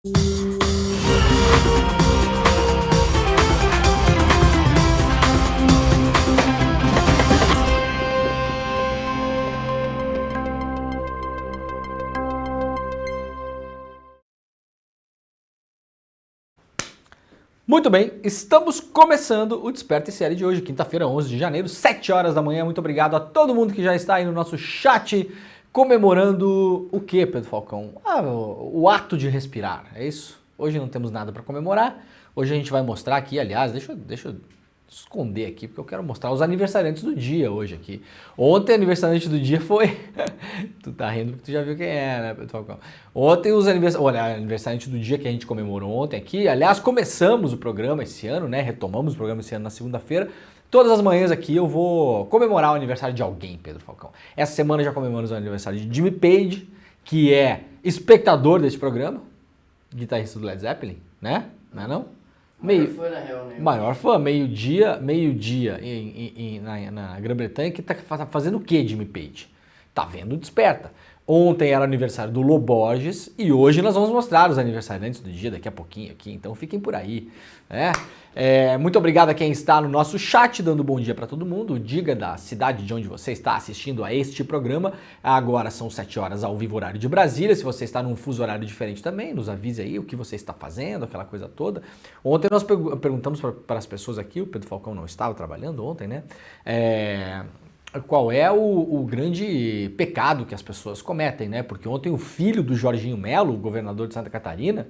Muito bem, estamos começando o Desperta ICL de hoje, quinta-feira, 11 de janeiro, 7 horas da manhã. Muito obrigado a todo mundo que já está aí no nosso chat, comemorando o que, Pedro Falcão? O ato de respirar, é isso? Hoje não temos nada para comemorar, hoje a gente vai mostrar aqui, aliás, deixa eu esconder aqui, porque eu quero mostrar os aniversariantes do dia hoje aqui. Ontem, aniversariante do dia foi... Tu tá rindo porque tu já viu quem é, né, Pedro Falcão? Ontem, aniversariante do dia que a gente comemorou ontem aqui. Aliás, começamos o programa esse ano, né? Retomamos o programa esse ano na segunda-feira. Todas as manhãs aqui eu vou comemorar o aniversário de alguém, Pedro Falcão. Essa semana já comemoramos o aniversário de Jimmy Page, que é espectador deste programa, guitarrista do Led Zeppelin, né? Não é não? Maior fã, na real, né? Maior fã, meio-dia na Grã-Bretanha, que tá fazendo o que, Jimmy Page? Tá vendo Desperta. Ontem era aniversário do Lô Borges e hoje nós vamos mostrar os aniversariantes do dia daqui a pouquinho aqui, então fiquem por aí, né? Muito obrigado a quem está no nosso chat, dando bom dia para todo mundo. Diga da cidade de onde você está assistindo a este programa. Agora são 7 horas ao vivo, horário de Brasília. Se você está num fuso horário diferente também, nos avise aí o que você está fazendo, aquela coisa toda. Ontem nós perguntamos para as pessoas aqui, o Pedro Falcão não estava trabalhando ontem, né? Qual é o grande pecado que as pessoas cometem, né? Porque ontem o filho do Jorginho Melo, o governador de Santa Catarina,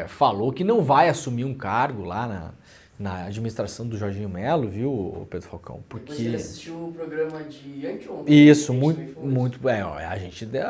falou que não vai assumir um cargo lá na administração do Jorginho Melo, viu, Pedro Falcão? Porque depois ele assistiu o programa de anteontem. Isso, muito. A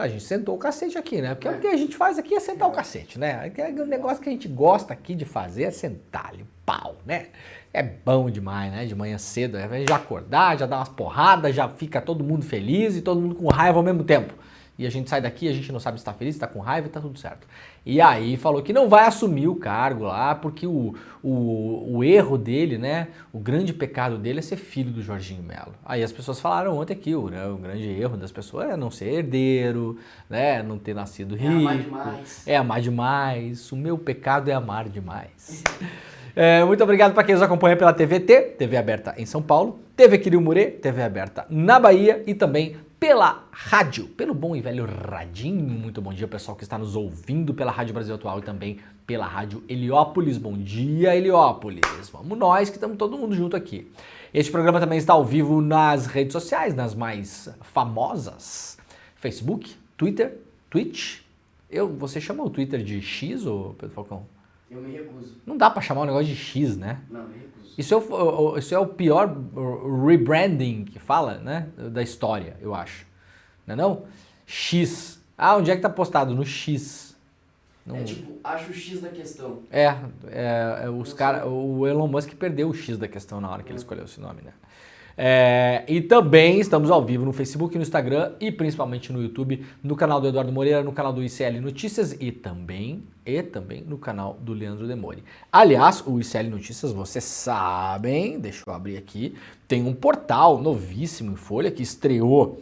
gente sentou o cacete aqui, né? Porque o que a gente faz aqui é sentar o cacete, né? O negócio que a gente gosta aqui de fazer é sentar-lhe o pau, né? É bom demais, né? De manhã cedo, já acordar, já dar umas porradas, já fica todo mundo feliz e todo mundo com raiva ao mesmo tempo. E a gente sai daqui, a gente não sabe se está feliz, se está com raiva e tá tudo certo. E aí falou que não vai assumir o cargo lá, porque o erro dele, né? O grande pecado dele é ser filho do Jorginho Melo. Aí as pessoas falaram ontem aqui, né, o grande erro das pessoas é não ser herdeiro, né? Não ter nascido rico. É amar demais. É amar demais. O meu pecado é amar demais. Muito obrigado para quem nos acompanha pela TVT, TV aberta em São Paulo, TV Quirimurê, TV aberta na Bahia e também pela rádio, pelo bom e velho radinho. Muito bom dia, pessoal que está nos ouvindo pela Rádio Brasil Atual e também pela Rádio Heliópolis. Bom dia, Heliópolis. Vamos nós que estamos todo mundo junto aqui. Este programa também está ao vivo nas redes sociais, nas mais famosas: Facebook, Twitter, Twitch. Você chama o Twitter de X, ou Pedro Falcão? Eu me recuso. Não dá pra chamar um negócio de X, né? Não, me recuso. Isso é o pior rebranding que fala, né? Da história, eu acho. Não é não? X. Onde é que tá postado? No X. Não... acho o X da questão. O Elon Musk perdeu o X da questão na hora que ele escolheu esse nome, né? E também estamos ao vivo no Facebook, no Instagram e principalmente no YouTube, no canal do Eduardo Moreira, no canal do ICL Notícias e também no canal do Leandro Demore. Aliás, o ICL Notícias, vocês sabem, deixa eu abrir aqui, tem um portal novíssimo em Folha que estreou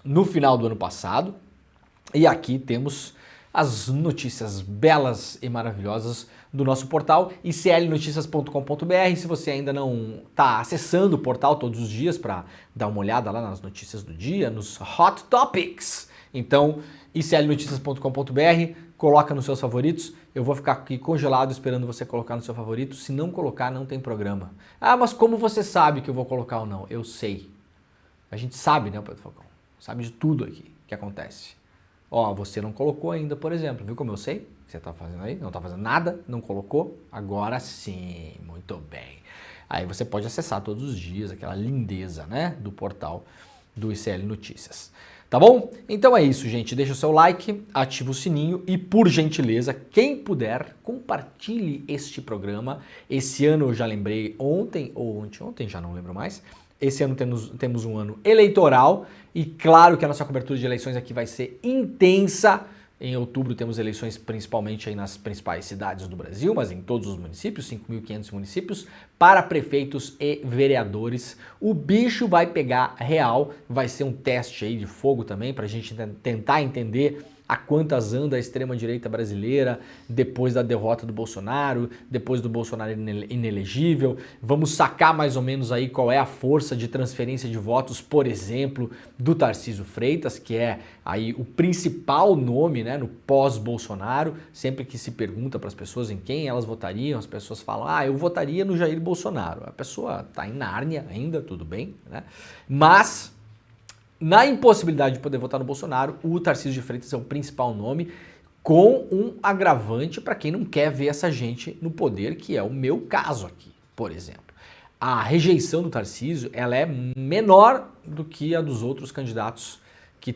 no final do ano passado e aqui temos as notícias belas e maravilhosas do nosso portal iclnoticias.com.br. Se você ainda não está acessando o portal todos os dias para dar uma olhada lá nas notícias do dia, nos Hot Topics, então iclnoticias.com.br, coloca nos seus favoritos. Eu vou ficar aqui congelado esperando você colocar no seu favorito. Se não colocar, não tem programa. Mas como você sabe que eu vou colocar ou não? Eu sei. A gente sabe, né, Pedro Falcão? Sabe de tudo aqui que acontece. Você não colocou ainda, por exemplo. Viu como eu sei? Que você tá fazendo aí? Não tá fazendo nada, não colocou? Agora sim, muito bem. Aí você pode acessar todos os dias aquela lindeza, né, do portal do ICL Notícias. Tá bom? Então é isso, gente. Deixa o seu like, ativa o sininho e, por gentileza, quem puder, compartilhe este programa. Esse ano eu já lembrei ontem ou anteontem, já não lembro mais. Esse ano temos um ano eleitoral e claro que a nossa cobertura de eleições aqui vai ser intensa. Em outubro temos eleições principalmente aí nas principais cidades do Brasil, mas em todos os municípios, 5.500 municípios, para prefeitos e vereadores. O bicho vai pegar real, vai ser um teste aí de fogo também para a gente tentar entender a quantas anda a extrema-direita brasileira depois da derrota do Bolsonaro, depois do Bolsonaro inelegível. Vamos sacar mais ou menos aí qual é a força de transferência de votos, por exemplo, do Tarcísio Freitas, que é aí o principal nome, né, no pós-Bolsonaro. Sempre que se pergunta para as pessoas em quem elas votariam, as pessoas falam, eu votaria no Jair Bolsonaro. A pessoa está em Nárnia ainda, tudo bem, né? Mas na impossibilidade de poder votar no Bolsonaro, o Tarcísio de Freitas é o principal nome, com um agravante para quem não quer ver essa gente no poder, que é o meu caso aqui, por exemplo. A rejeição do Tarcísio, ela é menor do que a dos outros candidatos que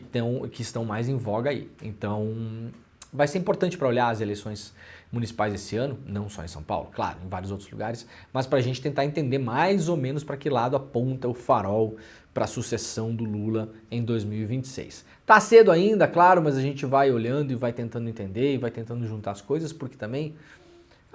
estão mais em voga aí. Então, vai ser importante para olhar as eleições municipais esse ano, não só em São Paulo, claro, em vários outros lugares, mas para a gente tentar entender mais ou menos para que lado aponta o farol para a sucessão do Lula em 2026. Tá cedo ainda, claro, mas a gente vai olhando e vai tentando entender e vai tentando juntar as coisas, porque também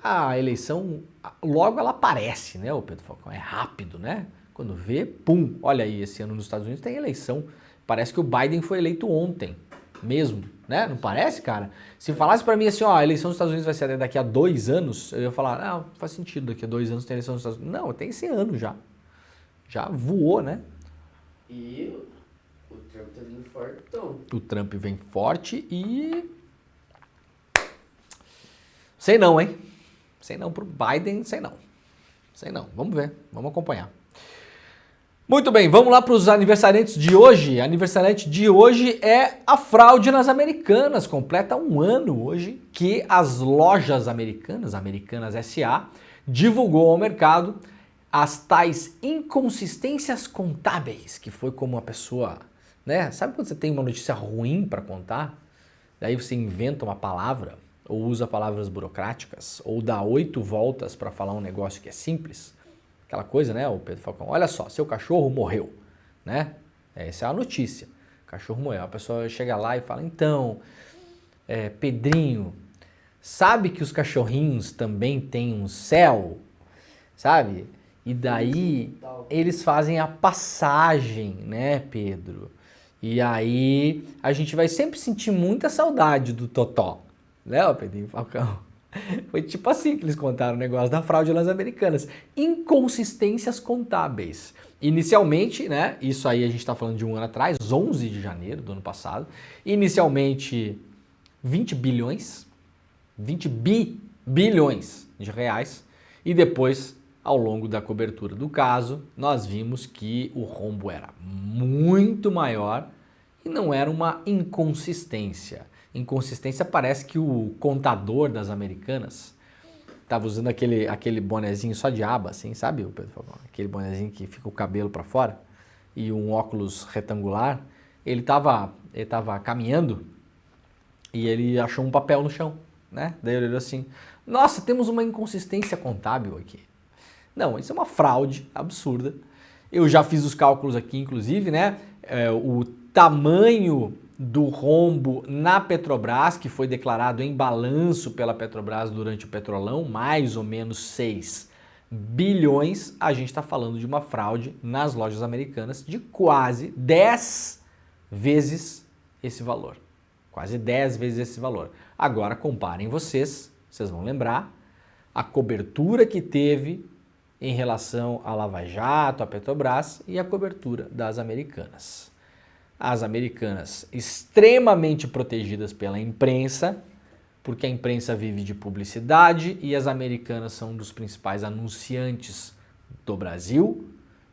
a eleição, logo ela aparece, né, o Pedro Falcão? É rápido, né? Quando vê, pum, olha aí, esse ano nos Estados Unidos tem eleição. Parece que o Biden foi eleito ontem mesmo, né? Não parece, cara? Se falasse para mim assim, a eleição dos Estados Unidos vai ser daqui a 2 anos, eu ia falar, não faz sentido, daqui a 2 anos tem eleição dos Estados Unidos. Não, tem esse ano já. Já voou, né? E o Trump tá vindo fortão. O Trump vem forte e... sei não, hein? Sei não pro Biden, sei não. Sei não, vamos ver, vamos acompanhar. Muito bem, vamos lá para os aniversariantes de hoje. Aniversariante de hoje é a fraude nas Americanas. Completa 1 ano hoje que as lojas americanas, Americanas S.A., divulgou ao mercado as tais inconsistências contábeis, que foi como a pessoa, né? Sabe quando você tem uma notícia ruim para contar? Daí você inventa uma palavra, ou usa palavras burocráticas, ou dá 8 voltas para falar um negócio que é simples? Aquela coisa, né, o Pedro Falcão? Olha só, seu cachorro morreu, né? Essa é a notícia. O cachorro morreu. A pessoa chega lá e fala, então, Pedrinho, sabe que os cachorrinhos também têm um céu? Sabe? E daí eles fazem a passagem, né, Pedro? E aí a gente vai sempre sentir muita saudade do Totó, né, o Pedrinho Falcão? Foi tipo assim que eles contaram o negócio da fraude nas Americanas. Inconsistências contábeis. Inicialmente, né, isso aí a gente está falando de 1 ano atrás, 11 de janeiro do ano passado. Inicialmente 20 bilhões de reais. E depois, ao longo da cobertura do caso, nós vimos que o rombo era muito maior e não era uma inconsistência. Inconsistência parece que o contador das Americanas estava usando aquele bonezinho só de aba, assim, sabe, o Pedro Falcão? Aquele bonezinho que fica o cabelo para fora e um óculos retangular. Ele estava caminhando e ele achou um papel no chão, né? Daí ele olhou assim, nossa, temos uma inconsistência contábil aqui. Não, isso é uma fraude absurda. Eu já fiz os cálculos aqui, inclusive, né? O tamanho do rombo na Petrobras, que foi declarado em balanço pela Petrobras durante o Petrolão, mais ou menos 6 bilhões, a gente está falando de uma fraude nas lojas americanas de quase 10 vezes esse valor. Quase 10 vezes esse valor. Agora comparem vocês vão lembrar a cobertura que teve em relação à Lava Jato, à Petrobras e a cobertura das Americanas. As Americanas extremamente protegidas pela imprensa, porque a imprensa vive de publicidade e as Americanas são um dos principais anunciantes do Brasil.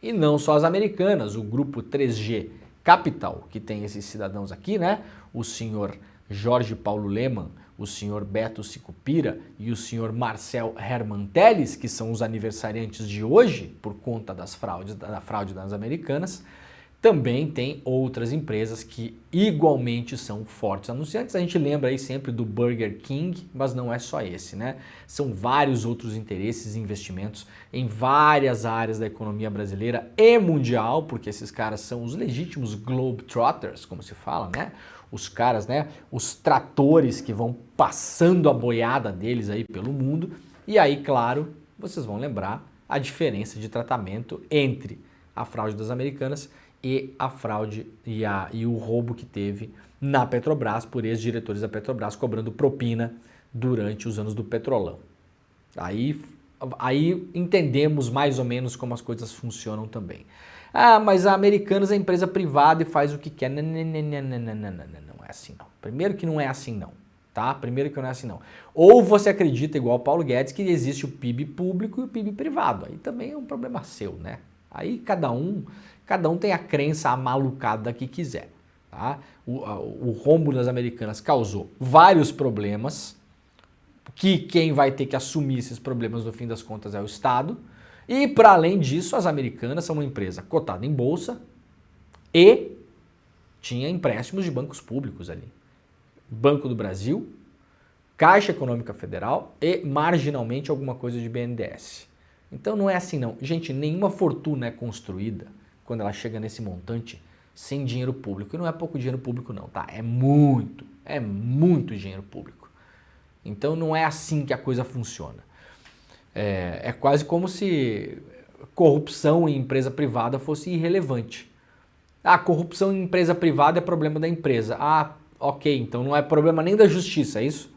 E não só as Americanas, o grupo 3G Capital, que tem esses cidadãos aqui, né? O senhor Jorge Paulo Lemann, o senhor Beto Sicupira e o senhor Marcel Herman Telles, que são os aniversariantes de hoje por conta da fraude das Americanas. Também tem outras empresas que igualmente são fortes anunciantes. A gente lembra aí sempre do Burger King, mas não é só esse, né? São vários outros interesses e investimentos em várias áreas da economia brasileira e mundial, porque esses caras são os legítimos globetrotters, como se fala, né? Os caras, né? Os tratores que vão passando a boiada deles aí pelo mundo. E aí, claro, vocês vão lembrar a diferença de tratamento entre a fraude das Americanas e a fraude e o roubo que teve na Petrobras por ex-diretores da Petrobras cobrando propina durante os anos do Petrolão. Aí entendemos mais ou menos como as coisas funcionam também. Ah, mas a Americanas é empresa privada e faz o que quer. Não é assim não. Primeiro que não é assim não, tá? Primeiro que não é assim não. Ou você acredita, igual o Paulo Guedes, que existe o PIB público e o PIB privado. Aí também é um problema seu, né? Aí cada um tem a crença amalucada que quiser, tá? O rombo das Americanas causou vários problemas, que quem vai ter que assumir esses problemas no fim das contas é o Estado. E para além disso, as Americanas são uma empresa cotada em bolsa e tinha empréstimos de bancos públicos ali. Banco do Brasil, Caixa Econômica Federal e marginalmente alguma coisa de BNDES. Então não é assim não. Gente, nenhuma fortuna é construída quando ela chega nesse montante sem dinheiro público. E não é pouco dinheiro público não, tá? É muito dinheiro público. Então não é assim que a coisa funciona. É quase como se corrupção em empresa privada fosse irrelevante. Ah, corrupção em empresa privada é problema da empresa. Ah, ok, então não é problema nem da justiça, é isso?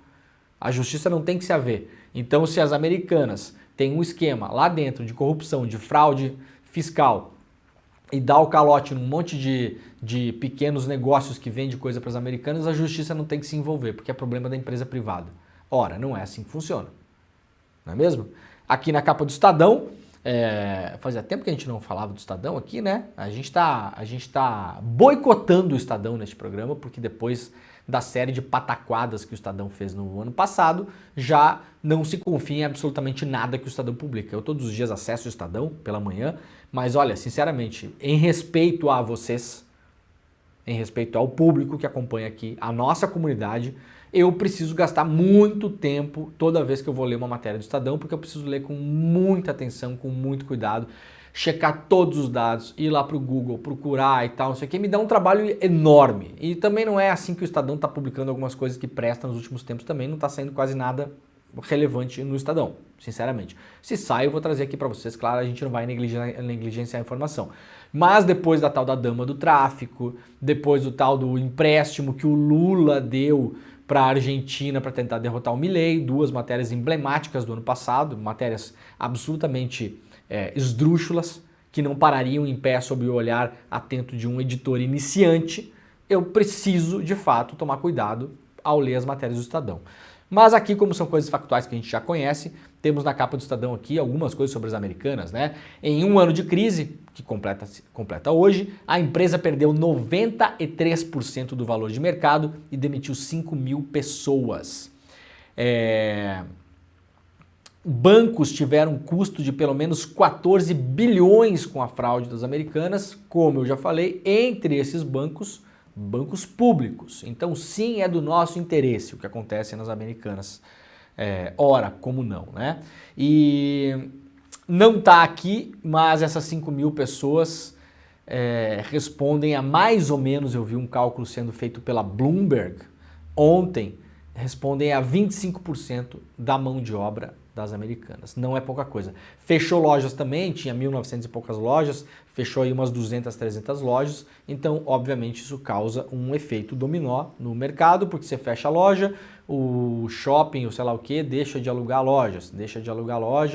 A justiça não tem que se haver. Então se as Americanas têm um esquema lá dentro de corrupção, de fraude fiscal e dá o calote num monte de pequenos negócios que vendem coisa para as Americanas, a justiça não tem que se envolver, porque é problema da empresa privada. Ora, não é assim que funciona. Não é mesmo? Aqui na capa do Estadão, fazia tempo que a gente não falava do Estadão aqui, né? A gente tá boicotando o Estadão neste programa, porque depois da série de pataquadas que o Estadão fez no ano passado, já não se confia em absolutamente nada que o Estadão publica. Eu todos os dias acesso o Estadão pela manhã, mas olha, sinceramente, em respeito a vocês, em respeito ao público que acompanha aqui, a nossa comunidade, eu preciso gastar muito tempo toda vez que eu vou ler uma matéria do Estadão, porque eu preciso ler com muita atenção, com muito cuidado, checar todos os dados, ir lá para o Google, procurar e tal, não sei o que, me dá um trabalho enorme. E também não é assim que o Estadão está publicando algumas coisas que prestam nos últimos tempos também, não está saindo quase nada relevante no Estadão, sinceramente. Se sai, eu vou trazer aqui para vocês, claro, a gente não vai negligenciar a informação. Mas depois da tal da dama do tráfico, depois do tal do empréstimo que o Lula deu para a Argentina para tentar derrotar o Milei, duas matérias emblemáticas do ano passado, matérias absolutamente esdrúxulas, que não parariam em pé sob o olhar atento de um editor iniciante, eu preciso, de fato, tomar cuidado ao ler as matérias do Estadão. Mas aqui, como são coisas factuais que a gente já conhece, temos na capa do Estadão aqui algumas coisas sobre as Americanas, né? Em um ano de crise, que completa hoje, a empresa perdeu 93% do valor de mercado e demitiu 5 mil pessoas. Bancos tiveram um custo de pelo menos 14 bilhões com a fraude das Americanas, como eu já falei, entre esses bancos públicos. Então sim, é do nosso interesse o que acontece nas Americanas. Ora, como não, né? E não está aqui, mas essas 5 mil pessoas respondem a mais ou menos, eu vi um cálculo sendo feito pela Bloomberg ontem, respondem a 25% da mão de obra das Americanas. Não é pouca coisa. Fechou lojas também, tinha 1.900 e poucas lojas, fechou aí umas 200, 300 lojas, então obviamente isso causa um efeito dominó no mercado, porque você fecha a loja, o shopping, ou sei lá o que, deixa de alugar lojas,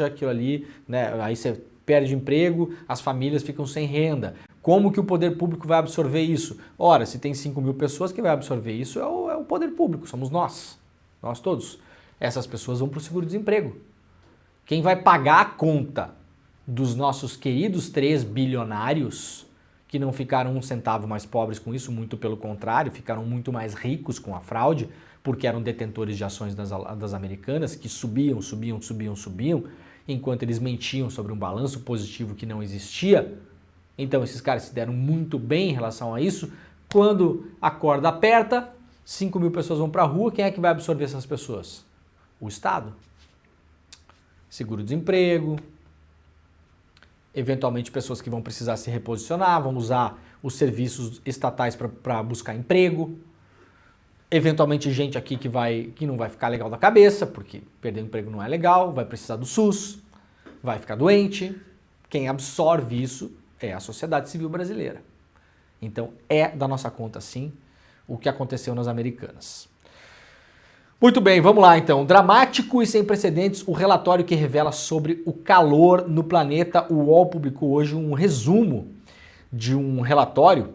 aquilo ali, né, aí você perde emprego, as famílias ficam sem renda. Como que o poder público vai absorver isso? Ora, se tem 5 mil pessoas, quem vai absorver isso é o poder público, somos nós todos. Essas pessoas vão para o seguro-desemprego. Quem vai pagar a conta dos nossos queridos 3 bilionários, que não ficaram um centavo mais pobres com isso, muito pelo contrário, ficaram muito mais ricos com a fraude, porque eram detentores de ações das Americanas, que subiam, enquanto eles mentiam sobre um balanço positivo que não existia. Então esses caras se deram muito bem em relação a isso. Quando a corda aperta, 5 mil pessoas vão para a rua, quem é que vai absorver essas pessoas? O Estado. Seguro-desemprego, eventualmente pessoas que vão precisar se reposicionar, vão usar os serviços estatais para buscar emprego, eventualmente gente aqui que não vai ficar legal da cabeça, porque perder emprego não é legal, vai precisar do SUS, vai ficar doente. Quem absorve isso é a sociedade civil brasileira. Então é da nossa conta sim o que aconteceu nas Americanas. Muito bem, vamos lá então. Dramático e sem precedentes, o relatório que revela sobre o calor no planeta. O UOL publicou hoje um resumo de um relatório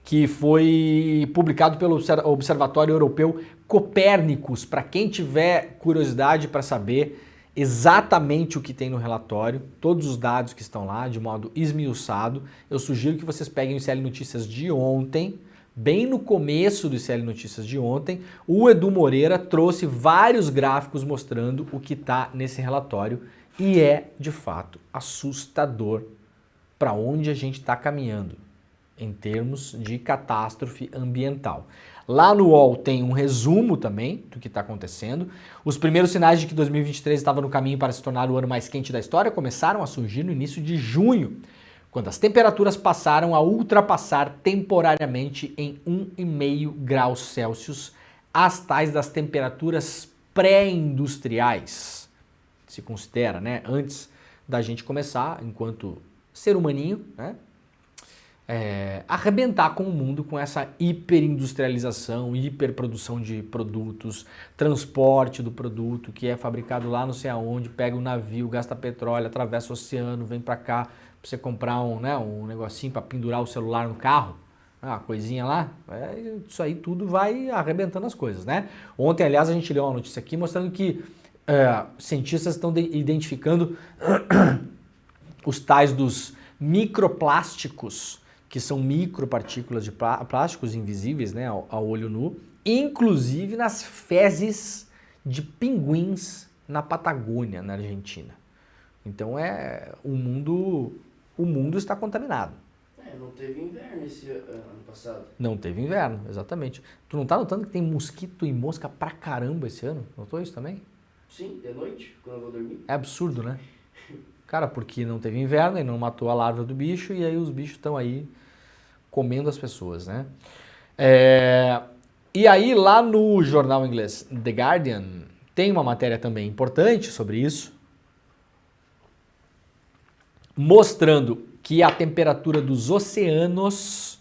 que foi publicado pelo Observatório Europeu Copérnicos. Para quem tiver curiosidade para saber exatamente o que tem no relatório, todos os dados que estão lá, de modo esmiuçado, eu sugiro que vocês peguem o ICL Notícias de ontem. Bem no começo do ICL Notícias de ontem, o Edu Moreira trouxe vários gráficos mostrando o que está nesse relatório e é, de fato, assustador para onde a gente está caminhando em termos de catástrofe ambiental. Lá no UOL tem um resumo também do que está acontecendo. Os primeiros sinais de que 2023 estava no caminho para se tornar o ano mais quente da história começaram a surgir no início de junho, quando as temperaturas passaram a ultrapassar temporariamente em 1,5 graus Celsius as tais das temperaturas pré-industriais. Se considera, né? Antes da gente começar, enquanto ser humaninho, né? Arrebentar com o mundo com essa hiperindustrialização, hiperprodução de produtos, transporte do produto que é fabricado lá não sei aonde, pega um navio, gasta petróleo, atravessa o oceano, vem para cá para você comprar um negocinho para pendurar o celular no carro, uma coisinha lá, isso aí tudo vai arrebentando as coisas, né? Ontem, aliás, a gente leu uma notícia aqui mostrando que cientistas estão identificando os tais dos microplásticos, que são micropartículas de plásticos invisíveis, né, ao olho nu, inclusive nas fezes de pinguins na Patagônia, na Argentina. Então o mundo está contaminado. Não teve inverno esse ano passado. Não teve inverno, exatamente. Tu não tá notando que tem mosquito e mosca pra caramba esse ano? Notou isso também? Sim, de noite, quando eu vou dormir. É absurdo, né? Cara, porque não teve inverno e não matou a larva do bicho e aí os bichos estão aí comendo as pessoas, né? E aí lá no jornal inglês The Guardian tem uma matéria também importante sobre isso, mostrando que a temperatura dos oceanos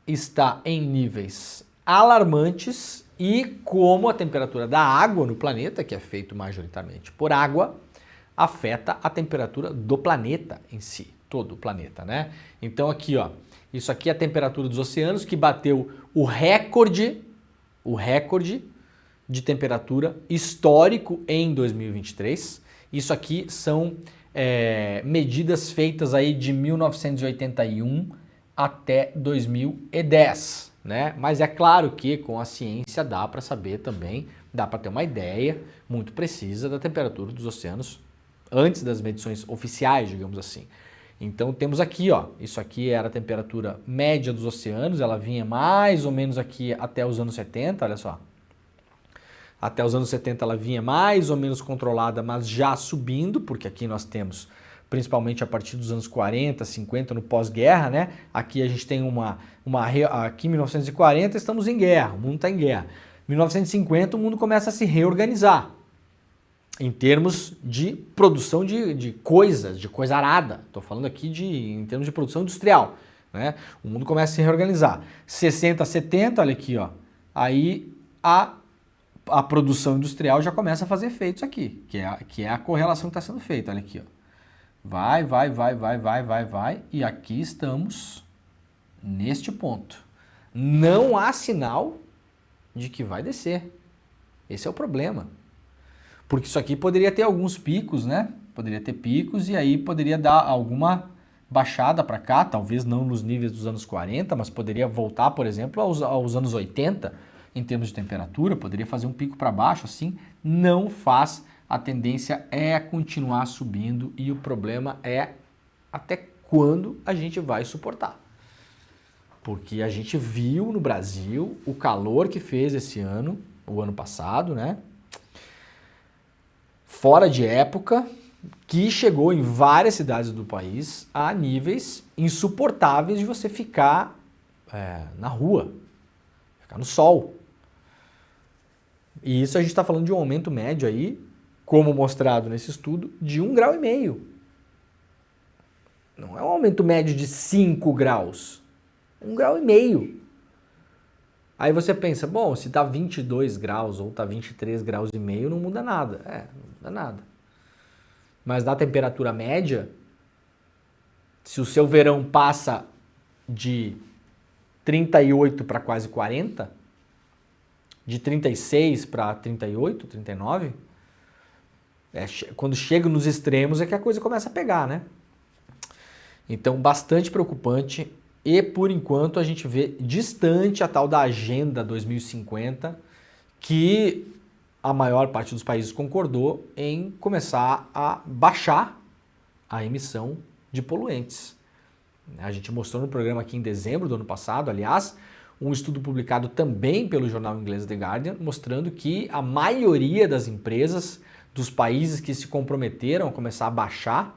está em níveis alarmantes e como a temperatura da água no planeta, que é feito majoritariamente por água, afeta a temperatura do planeta em si, todo o planeta, né? Então aqui, ó, isso aqui é a temperatura dos oceanos que bateu o recorde de temperatura histórico em 2023. Isso aqui são medidas feitas aí de 1981 até 2010, né? Mas é claro que com a ciência dá para saber também, dá para ter uma ideia muito precisa da temperatura dos oceanos antes das medições oficiais, digamos assim. Então temos aqui, ó, isso aqui era a temperatura média dos oceanos, ela vinha mais ou menos aqui até os anos 70, olha só. Até os anos 70 ela vinha mais ou menos controlada, mas já subindo, porque aqui nós temos, principalmente a partir dos anos 40, 50, no pós-guerra, né? Aqui a gente tem aqui em 1940 estamos em guerra, o mundo está em guerra. Em 1950 o mundo começa a se reorganizar em termos de produção de coisas, de coisa arada. Estou falando aqui em termos de produção industrial, né? O mundo começa a se reorganizar. 60, 70, olha aqui, ó. Aí a produção industrial já começa a fazer efeitos aqui, que é a correlação que está sendo feita, olha aqui, ó. Vai, e aqui estamos neste ponto. Não há sinal de que vai descer. Esse é o problema. Porque isso aqui poderia ter alguns picos, né? Poderia ter picos e aí poderia dar alguma baixada para cá, talvez não nos níveis dos anos 40, mas poderia voltar, por exemplo, aos anos 80 em termos de temperatura, poderia fazer um pico para baixo, assim, não faz. A tendência é continuar subindo e o problema é até quando a gente vai suportar. Porque a gente viu no Brasil o calor que fez esse ano, o ano passado, né? Fora de época, que chegou em várias cidades do país a níveis insuportáveis de você ficar na rua, ficar no sol. E isso a gente está falando de um aumento médio aí, como mostrado nesse estudo, de 1,5 graus. Não é um aumento médio de 5 graus. 1,5 grau. Aí você pensa, bom, se tá 22 graus ou tá 23 graus e meio, não muda nada. Não muda nada. Mas na temperatura média, se o seu verão passa de 38 para quase 40, de 36 para 38, 39, quando chega nos extremos é que a coisa começa a pegar, né? Então, bastante preocupante e, por enquanto, a gente vê distante a tal da Agenda 2050, que a maior parte dos países concordou em começar a baixar a emissão de poluentes. A gente mostrou no programa aqui em dezembro do ano passado, aliás, um estudo publicado também pelo jornal inglês The Guardian, mostrando que a maioria das empresas dos países que se comprometeram a começar a baixar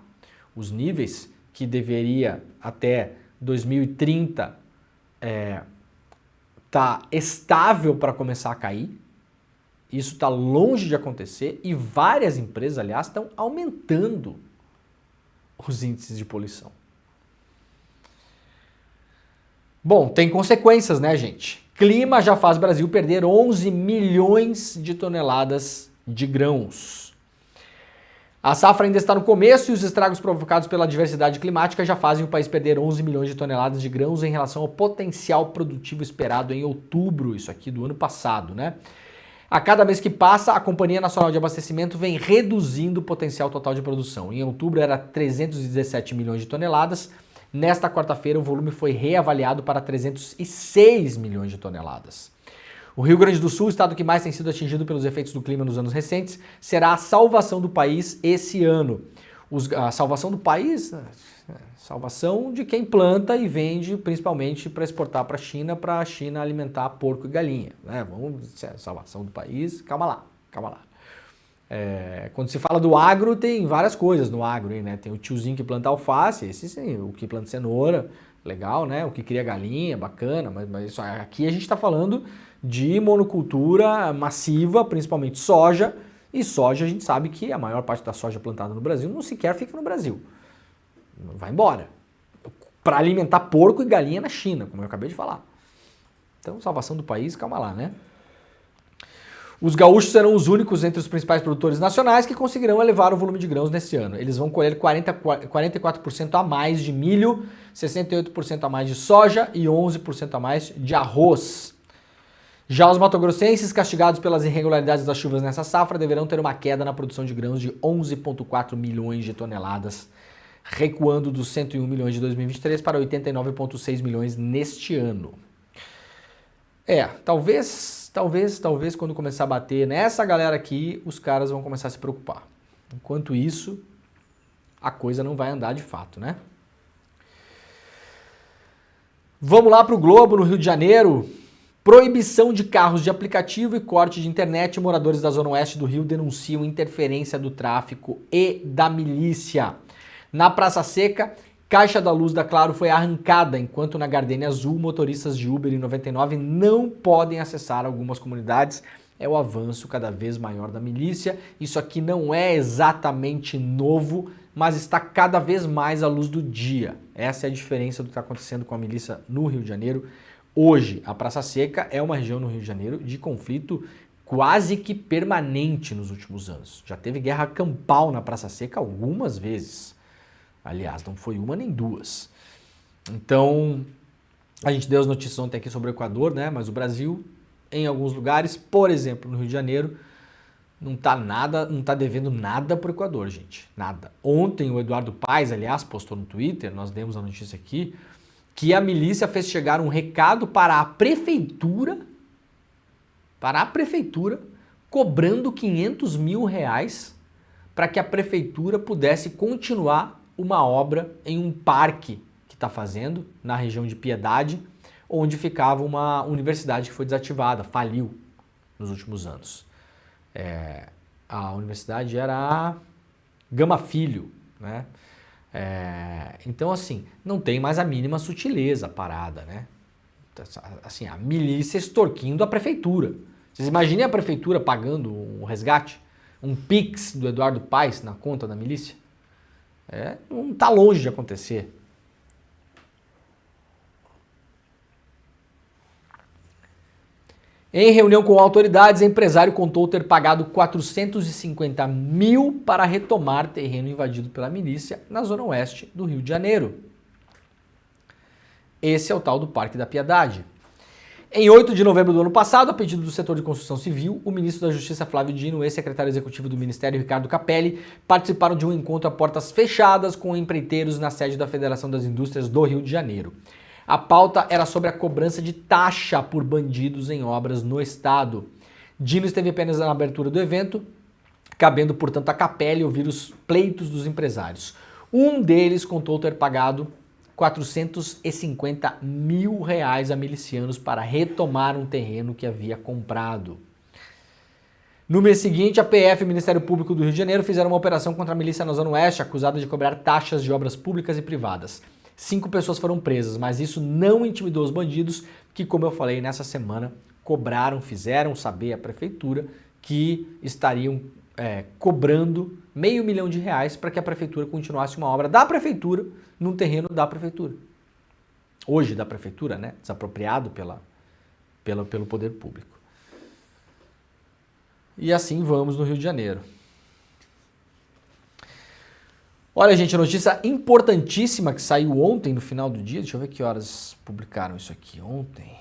os níveis, que deveria até 2030 tá estável para começar a cair. Isso está longe de acontecer e várias empresas, aliás, estão aumentando os índices de poluição. Bom, tem consequências, né, gente? Clima já faz Brasil perder 11 milhões de toneladas de grãos. A safra ainda está no começo e os estragos provocados pela diversidade climática já fazem o país perder 11 milhões de toneladas de grãos em relação ao potencial produtivo esperado em outubro, isso aqui do ano passado, né? A cada mês que passa, a Companhia Nacional de Abastecimento vem reduzindo o potencial total de produção. Em outubro era 317 milhões de toneladas. Nesta quarta-feira, o volume foi reavaliado para 306 milhões de toneladas. O Rio Grande do Sul, o estado que mais tem sido atingido pelos efeitos do clima nos anos recentes, será a salvação do país esse ano. A salvação do país, salvação de quem planta e vende, principalmente para exportar para a China alimentar porco e galinha. Né? Vamos dizer, salvação do país, calma lá. Quando se fala do agro, tem várias coisas no agro, né? Tem o tiozinho que planta alface, esse sim, o que planta cenoura, legal, né? O que cria galinha, bacana, mas isso, aqui a gente está falando de monocultura massiva, principalmente soja, e soja a gente sabe que a maior parte da soja plantada no Brasil não sequer fica no Brasil, vai embora, para alimentar porco e galinha na China, como eu acabei de falar. Então, salvação do país, calma lá, né? Os gaúchos serão os únicos entre os principais produtores nacionais que conseguirão elevar o volume de grãos nesse ano. Eles vão colher 44% a mais de milho, 68% a mais de soja e 11% a mais de arroz. Já os mato-grossenses, castigados pelas irregularidades das chuvas nessa safra, deverão ter uma queda na produção de grãos de 11,4 milhões de toneladas, recuando dos 101 milhões de 2023 para 89,6 milhões neste ano. Talvez quando começar a bater nessa galera aqui, os caras vão começar a se preocupar. Enquanto isso, a coisa não vai andar de fato, né? Vamos lá para o Globo, no Rio de Janeiro. Proibição de carros de aplicativo e corte de internet. Moradores da Zona Oeste do Rio denunciam interferência do tráfico e da milícia. Na Praça Seca, caixa da luz da Claro foi arrancada, enquanto na Gardenia Azul, motoristas de Uber e 99 não podem acessar algumas comunidades. É o avanço cada vez maior da milícia. Isso aqui não é exatamente novo, mas está cada vez mais à luz do dia. Essa é a diferença do que está acontecendo com a milícia no Rio de Janeiro. Hoje, a Praça Seca é uma região no Rio de Janeiro de conflito quase que permanente nos últimos anos. Já teve guerra campal na Praça Seca algumas vezes. Aliás, não foi uma nem duas. Então, a gente deu as notícias ontem aqui sobre o Equador, né? Mas o Brasil, em alguns lugares, por exemplo, no Rio de Janeiro, não tá devendo nada para o Equador, gente. Nada. Ontem o Eduardo Paes, aliás, postou no Twitter, nós demos a notícia aqui, que a milícia fez chegar um recado para a prefeitura, cobrando 500 mil reais para que a prefeitura pudesse continuar uma obra em um parque que está fazendo na região de Piedade, onde ficava uma universidade que foi desativada, faliu nos últimos anos. A universidade era a Gama Filho, né? Então, assim, não tem mais a mínima sutileza a parada, né? Assim, a milícia extorquindo a prefeitura. Vocês imaginem a prefeitura pagando um resgate? Um Pix do Eduardo Paes na conta da milícia? Não está longe de acontecer. Em reunião com autoridades, o empresário contou ter pagado 450 mil para retomar terreno invadido pela milícia na zona oeste do Rio de Janeiro. Esse é o tal do Parque da Piedade. Em 8 de novembro do ano passado, a pedido do setor de construção civil, o ministro da Justiça Flávio Dino e o ex-secretário executivo do Ministério Ricardo Capelli participaram de um encontro a portas fechadas com empreiteiros na sede da Federação das Indústrias do Rio de Janeiro. A pauta era sobre a cobrança de taxa por bandidos em obras no estado. Dino esteve apenas na abertura do evento, cabendo, portanto, a Capelli ouvir os pleitos dos empresários. Um deles contou ter pagado 450 mil reais a milicianos para retomar um terreno que havia comprado. No mês seguinte, a PF e o Ministério Público do Rio de Janeiro fizeram uma operação contra a milícia na Zona Oeste, acusada de cobrar taxas de obras públicas e privadas. 5 pessoas foram presas, mas isso não intimidou os bandidos que, como eu falei, nessa semana fizeram saber à prefeitura que estariam cobrando R$500 mil para que a prefeitura continuasse uma obra da prefeitura num terreno da prefeitura. Hoje da prefeitura, né? Desapropriado pelo poder público. E assim vamos no Rio de Janeiro. Olha, gente, a notícia importantíssima que saiu ontem, no final do dia. Deixa eu ver que horas publicaram isso aqui ontem.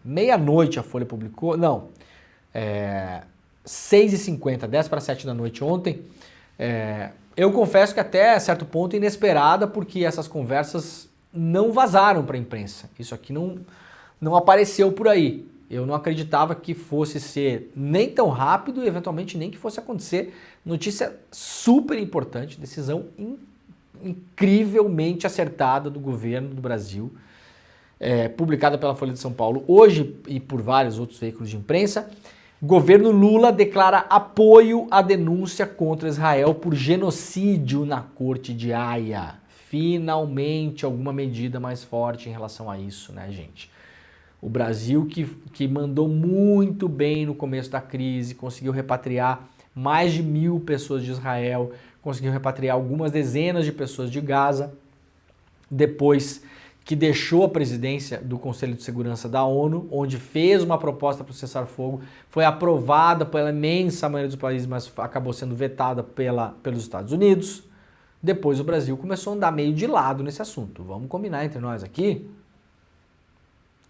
Meia-noite a Folha publicou. Não. 6h50, 10 para 7 da noite ontem. Eu confesso que até certo ponto inesperada, porque essas conversas não vazaram para a imprensa. Isso aqui não apareceu por aí. Eu não acreditava que fosse ser nem tão rápido e eventualmente nem que fosse acontecer. Notícia super importante, decisão incrivelmente acertada do governo do Brasil, publicada pela Folha de São Paulo hoje e por vários outros veículos de imprensa. Governo Lula declara apoio à denúncia contra Israel por genocídio na Corte de Haia. Finalmente alguma medida mais forte em relação a isso, né, gente? O Brasil que mandou muito bem no começo da crise, conseguiu repatriar mais de 1.000 pessoas de Israel, conseguiu repatriar algumas dezenas de pessoas de Gaza, depois que deixou a presidência do Conselho de Segurança da ONU, onde fez uma proposta para o cessar-fogo, foi aprovada pela imensa maioria dos países, mas acabou sendo vetada pelos Estados Unidos. Depois o Brasil começou a andar meio de lado nesse assunto. Vamos combinar entre nós aqui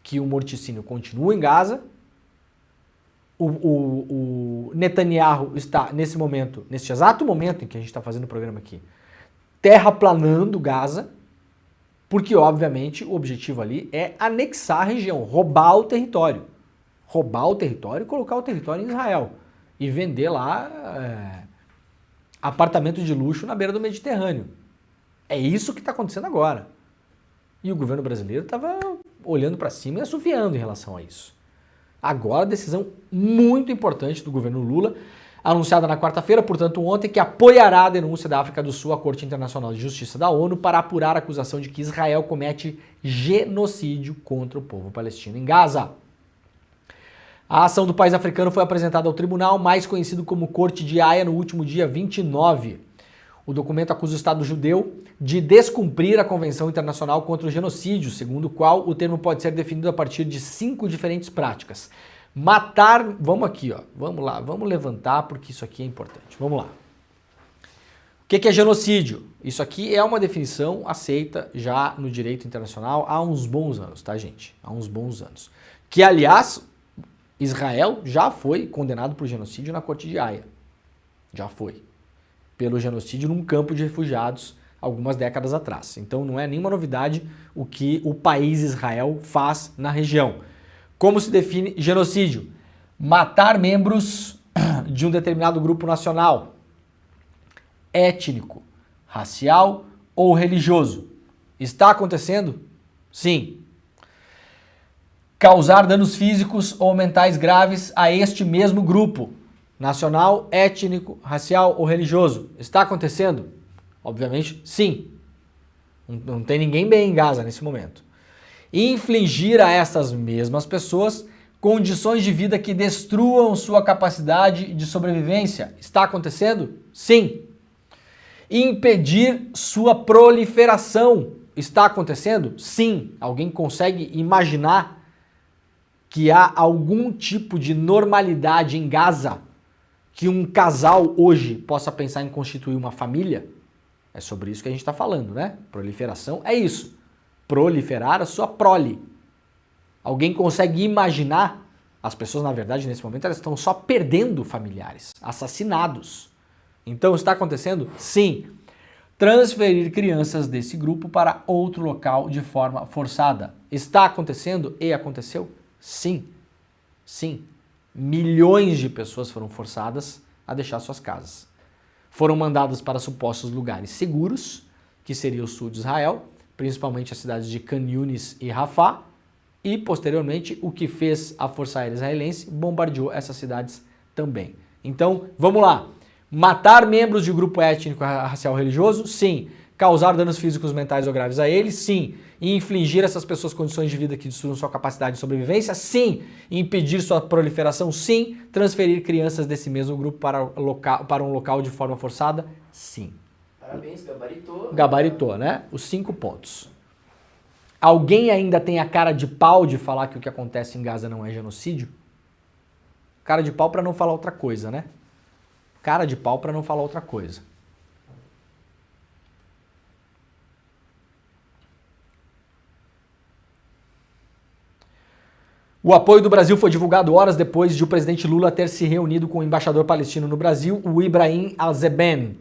que o morticínio continua em Gaza, o Netanyahu está nesse exato momento em que a gente está fazendo o programa aqui, terraplanando Gaza, porque obviamente o objetivo ali é anexar a região, roubar o território e colocar o território em Israel e vender lá apartamento de luxo na beira do Mediterrâneo. É isso que está acontecendo agora. E o governo brasileiro estava olhando para cima e assoviando em relação a isso. Agora, decisão muito importante do governo Lula, anunciada na quarta-feira, portanto ontem, que apoiará a denúncia da África do Sul à Corte Internacional de Justiça da ONU para apurar a acusação de que Israel comete genocídio contra o povo palestino em Gaza. A ação do país africano foi apresentada ao tribunal, mais conhecido como Corte de Haia, no último dia 29. O documento acusa o Estado judeu de descumprir a Convenção Internacional contra o Genocídio, segundo o qual o termo pode ser definido a partir de 5 diferentes práticas. Matar, vamos levantar porque isso aqui é importante. Vamos lá. O que é genocídio? Isso aqui é uma definição aceita já no direito internacional há uns bons anos, tá, gente? Há uns bons anos. Que, aliás, Israel já foi condenado por genocídio na Corte de Haia. Já foi. Pelo genocídio num campo de refugiados algumas décadas atrás. Então não é nenhuma novidade o que o país Israel faz na região. Como se define genocídio? Matar membros de um determinado grupo nacional, étnico, racial ou religioso. Está acontecendo? Sim. Causar danos físicos ou mentais graves a este mesmo grupo, nacional, étnico, racial ou religioso. Está acontecendo? Obviamente, sim. Não tem ninguém bem em Gaza nesse momento. Infligir a essas mesmas pessoas condições de vida que destruam sua capacidade de sobrevivência. Está acontecendo? Sim. Impedir sua proliferação. Está acontecendo? Sim. Alguém consegue imaginar que há algum tipo de normalidade em Gaza? Que um casal hoje possa pensar em constituir uma família? É sobre isso que a gente está falando, né? Proliferação é isso. Proliferar a sua prole. Alguém consegue imaginar? As pessoas, na verdade, nesse momento, elas estão só perdendo familiares, assassinados. Então, está acontecendo? Sim. Transferir crianças desse grupo para outro local de forma forçada. Está acontecendo e aconteceu? Sim. Sim. Milhões de pessoas foram forçadas a deixar suas casas. Foram mandadas para supostos lugares seguros, que seria o sul de Israel, principalmente as cidades de Khan Yunis e Rafah, e, posteriormente, o que fez a Força Aérea Israelense bombardeou essas cidades também. Então, vamos lá. Matar membros de grupo étnico, racial ou religioso? Sim. Causar danos físicos, mentais ou graves a eles? Sim. E infligir a essas pessoas condições de vida que destruam sua capacidade de sobrevivência? Sim. Impedir sua proliferação? Sim. Transferir crianças desse mesmo grupo para um local de forma forçada? Sim. Parabéns, gabaritou. Gabaritou, né? Os 5 pontos. Alguém ainda tem a cara de pau de falar que o que acontece em Gaza não é genocídio? Cara de pau para não falar outra coisa, né? Cara de pau para não falar outra coisa. O apoio do Brasil foi divulgado horas depois de o presidente Lula ter se reunido com o embaixador palestino no Brasil, o Ibrahim Al-Zeben.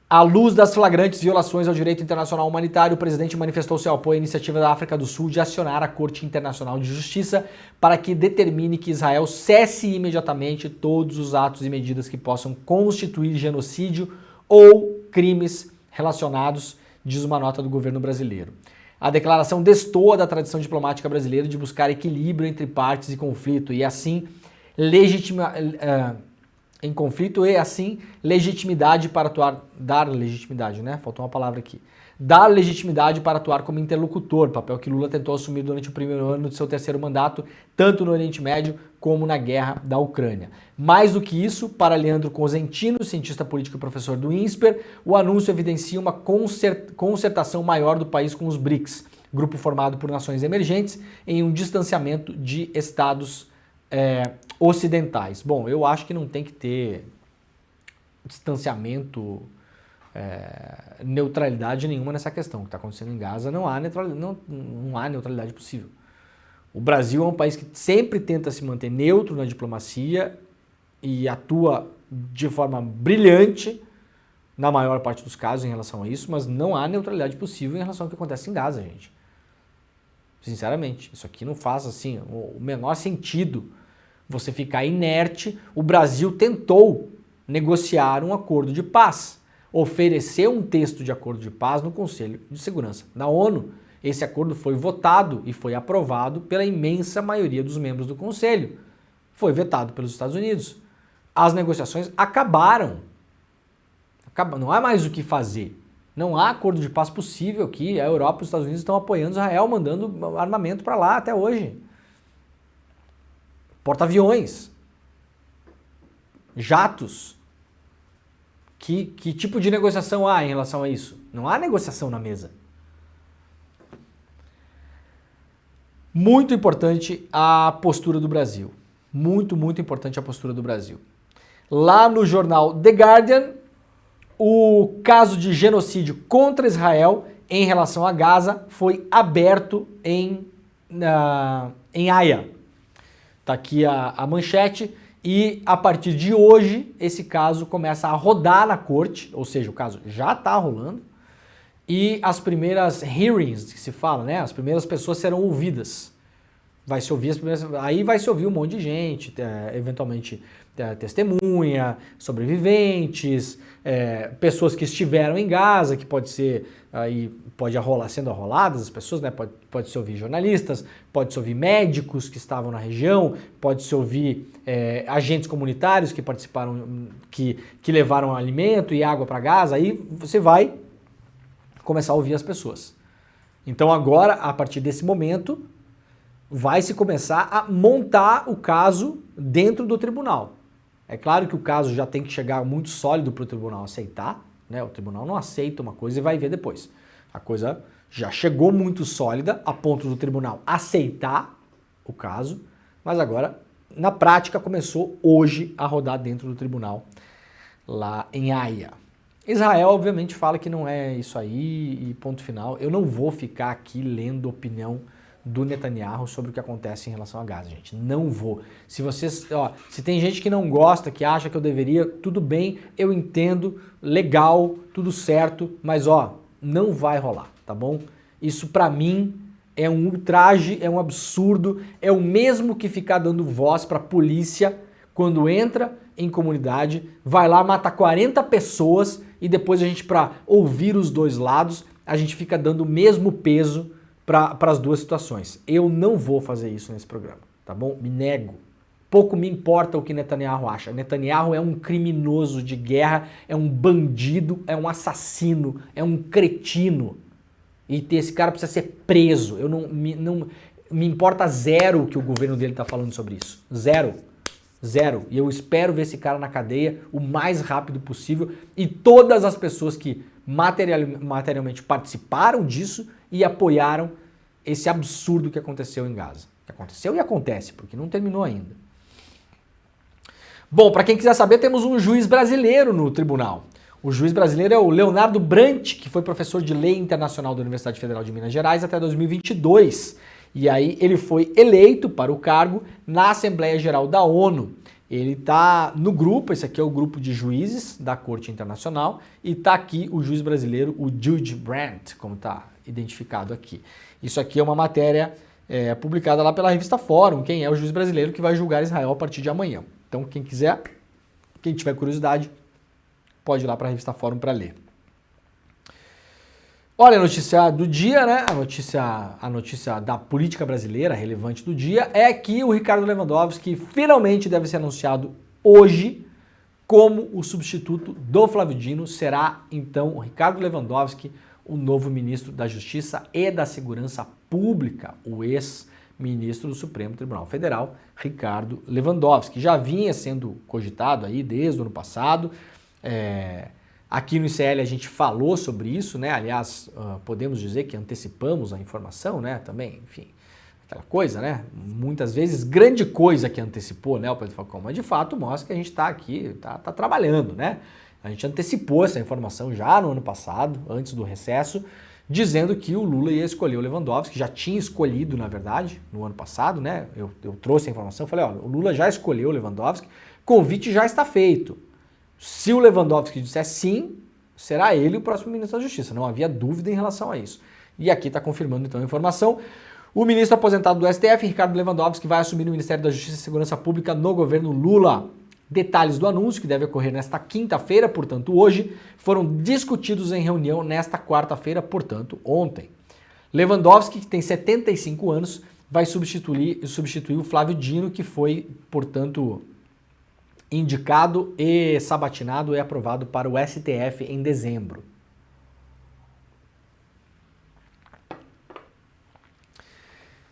À luz das flagrantes violações ao direito internacional humanitário, o presidente manifestou seu apoio à iniciativa da África do Sul de acionar a Corte Internacional de Justiça para que determine que Israel cesse imediatamente todos os atos e medidas que possam constituir genocídio ou crimes relacionados, diz uma nota do governo brasileiro. A declaração destoa da tradição diplomática brasileira de buscar equilíbrio entre partes e conflito e assim legitimidade para atuar, dar legitimidade, né? Faltou uma palavra aqui. Dar legitimidade para atuar como interlocutor, papel que Lula tentou assumir durante o primeiro ano de seu terceiro mandato, tanto no Oriente Médio como na guerra da Ucrânia. Mais do que isso, para Leandro Cosentino, cientista político e professor do INSPER, o anúncio evidencia uma concertação maior do país com os BRICS, grupo formado por nações emergentes, em um distanciamento de estados ocidentais. Bom, eu acho que não tem que ter distanciamento, neutralidade nenhuma nessa questão. O que está acontecendo em Gaza não há neutralidade possível. O Brasil é um país que sempre tenta se manter neutro na diplomacia e atua de forma brilhante na maior parte dos casos em relação a isso, mas não há neutralidade possível em relação ao que acontece em Gaza, gente. Sinceramente, isso aqui não faz assim o menor sentido. Você ficar inerte. O Brasil tentou negociar um acordo de paz, ofereceu um texto de acordo de paz no Conselho de Segurança da ONU. Esse acordo foi votado e foi aprovado pela imensa maioria dos membros do Conselho. Foi vetado pelos Estados Unidos. As negociações acabaram. Não há mais o que fazer. Não há acordo de paz possível aqui. A Europa e os Estados Unidos estão apoiando Israel, mandando armamento para lá até hoje. Porta-aviões, jatos. Que tipo de negociação há em relação a isso? Não há negociação na mesa. Muito importante a postura do Brasil. Muito, muito importante a postura do Brasil. Lá no jornal The Guardian, o caso de genocídio contra Israel em relação a Gaza foi aberto em Haia. Está aqui a manchete e a partir de hoje esse caso começa a rodar na corte, ou seja, o caso já está rolando e as primeiras hearings que se fala, né? As primeiras pessoas serão ouvidas. Aí vai se ouvir um monte de gente, eventualmente testemunha, sobreviventes, pessoas que estiveram em Gaza, que pode ser, aí pode sendo arroladas as pessoas, né? Pode se ouvir jornalistas, pode se ouvir médicos que estavam na região, pode se ouvir agentes comunitários que participaram, que levaram alimento e água para Gaza, aí você vai começar a ouvir as pessoas. Então agora, a partir desse momento, vai se começar a montar o caso dentro do tribunal. É claro que o caso já tem que chegar muito sólido para o tribunal aceitar, né? O tribunal não aceita uma coisa e vai ver depois. A coisa já chegou muito sólida a ponto do tribunal aceitar o caso, mas agora, na prática, começou hoje a rodar dentro do tribunal lá em Haia. Israel, obviamente, fala que não é isso aí e ponto final. Eu não vou ficar aqui lendo opinião do Netanyahu sobre o que acontece em relação a Gaza, gente. Não vou. Se vocês, se tem gente que não gosta, que acha que eu deveria, tudo bem, eu entendo, legal, tudo certo, mas não vai rolar, tá bom? Isso pra mim é um ultraje, é um absurdo, é o mesmo que ficar dando voz pra polícia quando entra em comunidade, vai lá, mata 40 pessoas e depois a gente, pra ouvir os dois lados, a gente fica dando o mesmo peso para as duas situações. Eu não vou fazer isso nesse programa, tá bom? Me nego. Pouco me importa o que Netanyahu acha. Netanyahu é um criminoso de guerra, é um bandido, é um assassino, é um cretino. E esse cara precisa ser preso. Eu não me importa zero o que o governo dele está falando sobre isso. Zero. Zero. E eu espero ver esse cara na cadeia o mais rápido possível e todas as pessoas que materialmente participaram disso e apoiaram esse absurdo que aconteceu em Gaza. Que aconteceu e acontece, porque não terminou ainda. Bom, para quem quiser saber, temos um juiz brasileiro no tribunal. O juiz brasileiro é o Leonardo Brant, que foi professor de Lei Internacional da Universidade Federal de Minas Gerais até 2022. E aí ele foi eleito para o cargo na Assembleia Geral da ONU. Ele está no grupo, esse aqui é o grupo de juízes da Corte Internacional, e está aqui o juiz brasileiro, o Judge Brant, como está identificado aqui. Isso aqui é uma matéria publicada lá pela revista Fórum, quem é o juiz brasileiro que vai julgar Israel a partir de amanhã. Então quem quiser, quem tiver curiosidade, pode ir lá para a revista Fórum para ler. Olha a notícia do dia, né? A notícia da política brasileira relevante do dia é que o Ricardo Lewandowski finalmente deve ser anunciado hoje como o substituto do Flávio Dino. Será então o Ricardo Lewandowski, o novo ministro da Justiça e da Segurança Pública, o ex-ministro do Supremo Tribunal Federal, Ricardo Lewandowski. Já vinha sendo cogitado aí desde o ano passado. Aqui no ICL a gente falou sobre isso, né? Aliás, podemos dizer que antecipamos a informação, né? Também, enfim, aquela coisa, né? Muitas vezes, grande coisa que antecipou, né? O Pedro Falcão, mas de fato mostra que a gente está aqui, tá trabalhando, né? A gente antecipou essa informação já no ano passado, antes do recesso, dizendo que o Lula ia escolher o Lewandowski, já tinha escolhido, na verdade, no ano passado, né? Eu trouxe a informação, falei, olha, o Lula já escolheu o Lewandowski, convite já está feito. Se o Lewandowski disser sim, será ele o próximo ministro da Justiça. Não havia dúvida em relação a isso. E aqui está confirmando então a informação. O ministro aposentado do STF, Ricardo Lewandowski, vai assumir o Ministério da Justiça e Segurança Pública no governo Lula. Detalhes do anúncio, que deve ocorrer nesta quinta-feira, portanto hoje, foram discutidos em reunião nesta quarta-feira, portanto ontem. Lewandowski, que tem 75 anos, vai substituir o Flávio Dino, que foi, portanto, indicado e sabatinado e aprovado para o STF em dezembro.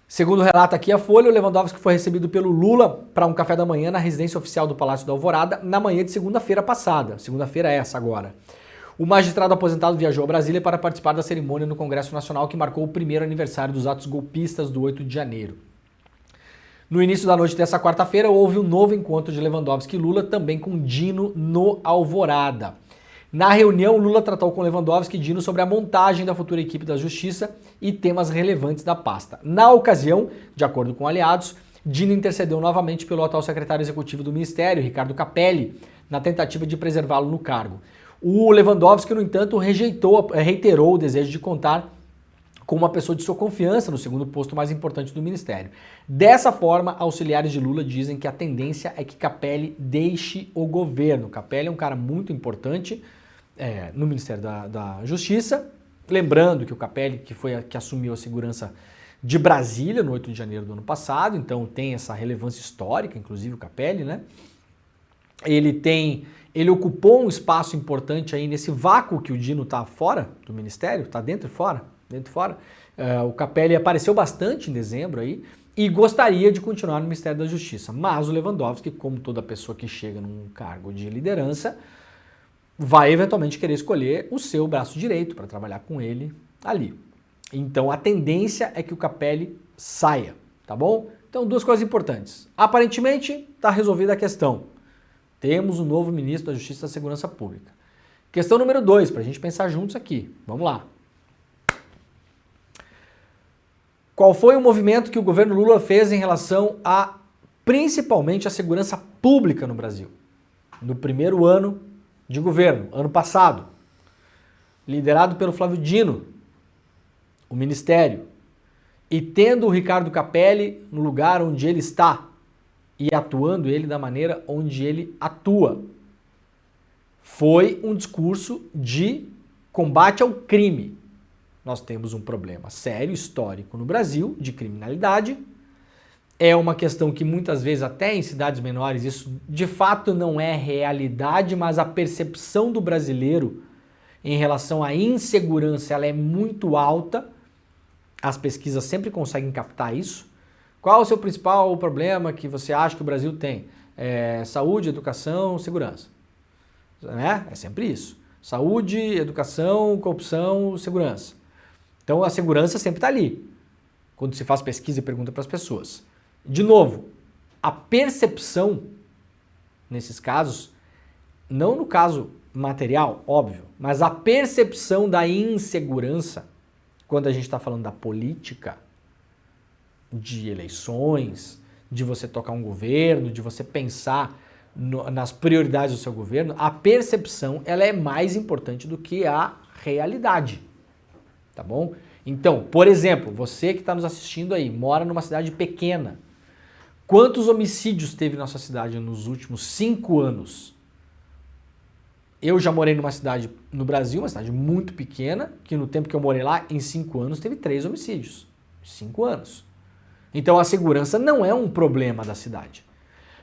Segundo relata aqui a Folha, o Lewandowski foi recebido pelo Lula para um café da manhã na residência oficial do Palácio da Alvorada na manhã de segunda-feira passada. Segunda-feira é essa agora. O magistrado aposentado viajou a Brasília para participar da cerimônia no Congresso Nacional que marcou o primeiro aniversário dos atos golpistas do 8 de janeiro. No início da noite dessa quarta-feira, houve um novo encontro de Lewandowski e Lula, também com Dino no Alvorada. Na reunião, Lula tratou com Lewandowski e Dino sobre a montagem da futura equipe da Justiça e temas relevantes da pasta. Na ocasião, de acordo com aliados, Dino intercedeu novamente pelo atual secretário executivo do Ministério, Ricardo Capelli, na tentativa de preservá-lo no cargo. O Lewandowski, no entanto, reiterou o desejo de contar com uma pessoa de sua confiança no segundo posto mais importante do Ministério. Dessa forma, auxiliares de Lula dizem que a tendência é que Capelli deixe o governo. Capelli é um cara muito importante no Ministério da Justiça. Lembrando que o Capelli, que assumiu a segurança de Brasília no 8 de janeiro do ano passado, então tem essa relevância histórica, inclusive o Capelli, né? Ele ocupou um espaço importante aí nesse vácuo que o Dino está fora do Ministério, está dentro e fora. O Capelli apareceu bastante em dezembro aí e gostaria de continuar no Ministério da Justiça, mas o Lewandowski, como toda pessoa que chega num cargo de liderança, vai eventualmente querer escolher o seu braço direito para trabalhar com ele ali. Então a tendência é que o Capelli saia, tá bom? Então duas coisas importantes. Aparentemente está resolvida a questão. Temos um novo ministro da Justiça e da Segurança Pública. Questão número 2, para a gente pensar juntos aqui. Vamos lá. Qual foi o movimento que o governo Lula fez em relação a, principalmente, a segurança pública no Brasil? No primeiro ano de governo, ano passado, liderado pelo Flávio Dino, o Ministério, e tendo o Ricardo Capelli no lugar onde ele está e atuando ele da maneira onde ele atua. Foi um discurso de combate ao crime. Nós temos um problema sério, histórico no Brasil, de criminalidade. É uma questão que muitas vezes, até em cidades menores, isso de fato não é realidade, mas a percepção do brasileiro em relação à insegurança ela é muito alta. As pesquisas sempre conseguem captar isso. Qual o seu principal problema que você acha que o Brasil tem? Saúde, educação, segurança. Né? É sempre isso. Saúde, educação, corrupção, segurança. Então a segurança sempre está ali, quando se faz pesquisa e pergunta para as pessoas. De novo, a percepção, nesses casos, não no caso material, óbvio, mas a percepção da insegurança, quando a gente está falando da política, de eleições, de você tocar um governo, de você pensar nas prioridades do seu governo, a percepção ela é mais importante do que a realidade. Tá bom? Então, por exemplo, você que está nos assistindo aí, mora numa cidade pequena. Quantos homicídios teve na sua cidade nos últimos 5 anos? Eu já morei numa cidade no Brasil, uma cidade muito pequena, que no tempo que eu morei lá, em 5 anos, teve 3 homicídios. 5 anos. Então a segurança não é um problema da cidade.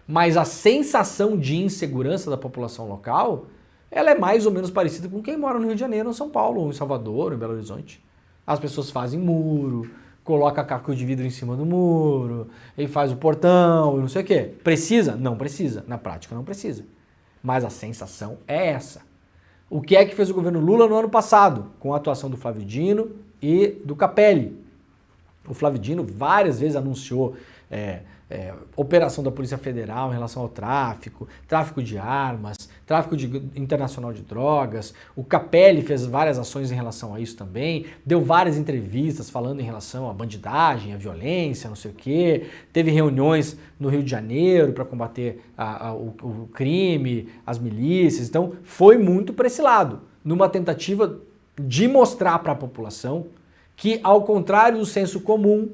Mas a sensação de insegurança da população local, ela é mais ou menos parecida com quem mora no Rio de Janeiro, ou em São Paulo, ou em Salvador, ou em Belo Horizonte. As pessoas fazem muro, coloca caco de vidro em cima do muro, e faz o portão, e não sei o quê. Precisa? Não precisa. Na prática não precisa. Mas a sensação é essa. O que é que fez o governo Lula no ano passado? Com a atuação do Flávio Dino e do Capelli. O Flávio Dino várias vezes anunciou operação da Polícia Federal em relação ao tráfico de armas, tráfico internacional de drogas. O Capelli fez várias ações em relação a isso também, deu várias entrevistas falando em relação à bandidagem, à violência, não sei o quê. Teve reuniões no Rio de Janeiro para combater o crime, as milícias. Então foi muito para esse lado, numa tentativa de mostrar para a população que, ao contrário do senso comum,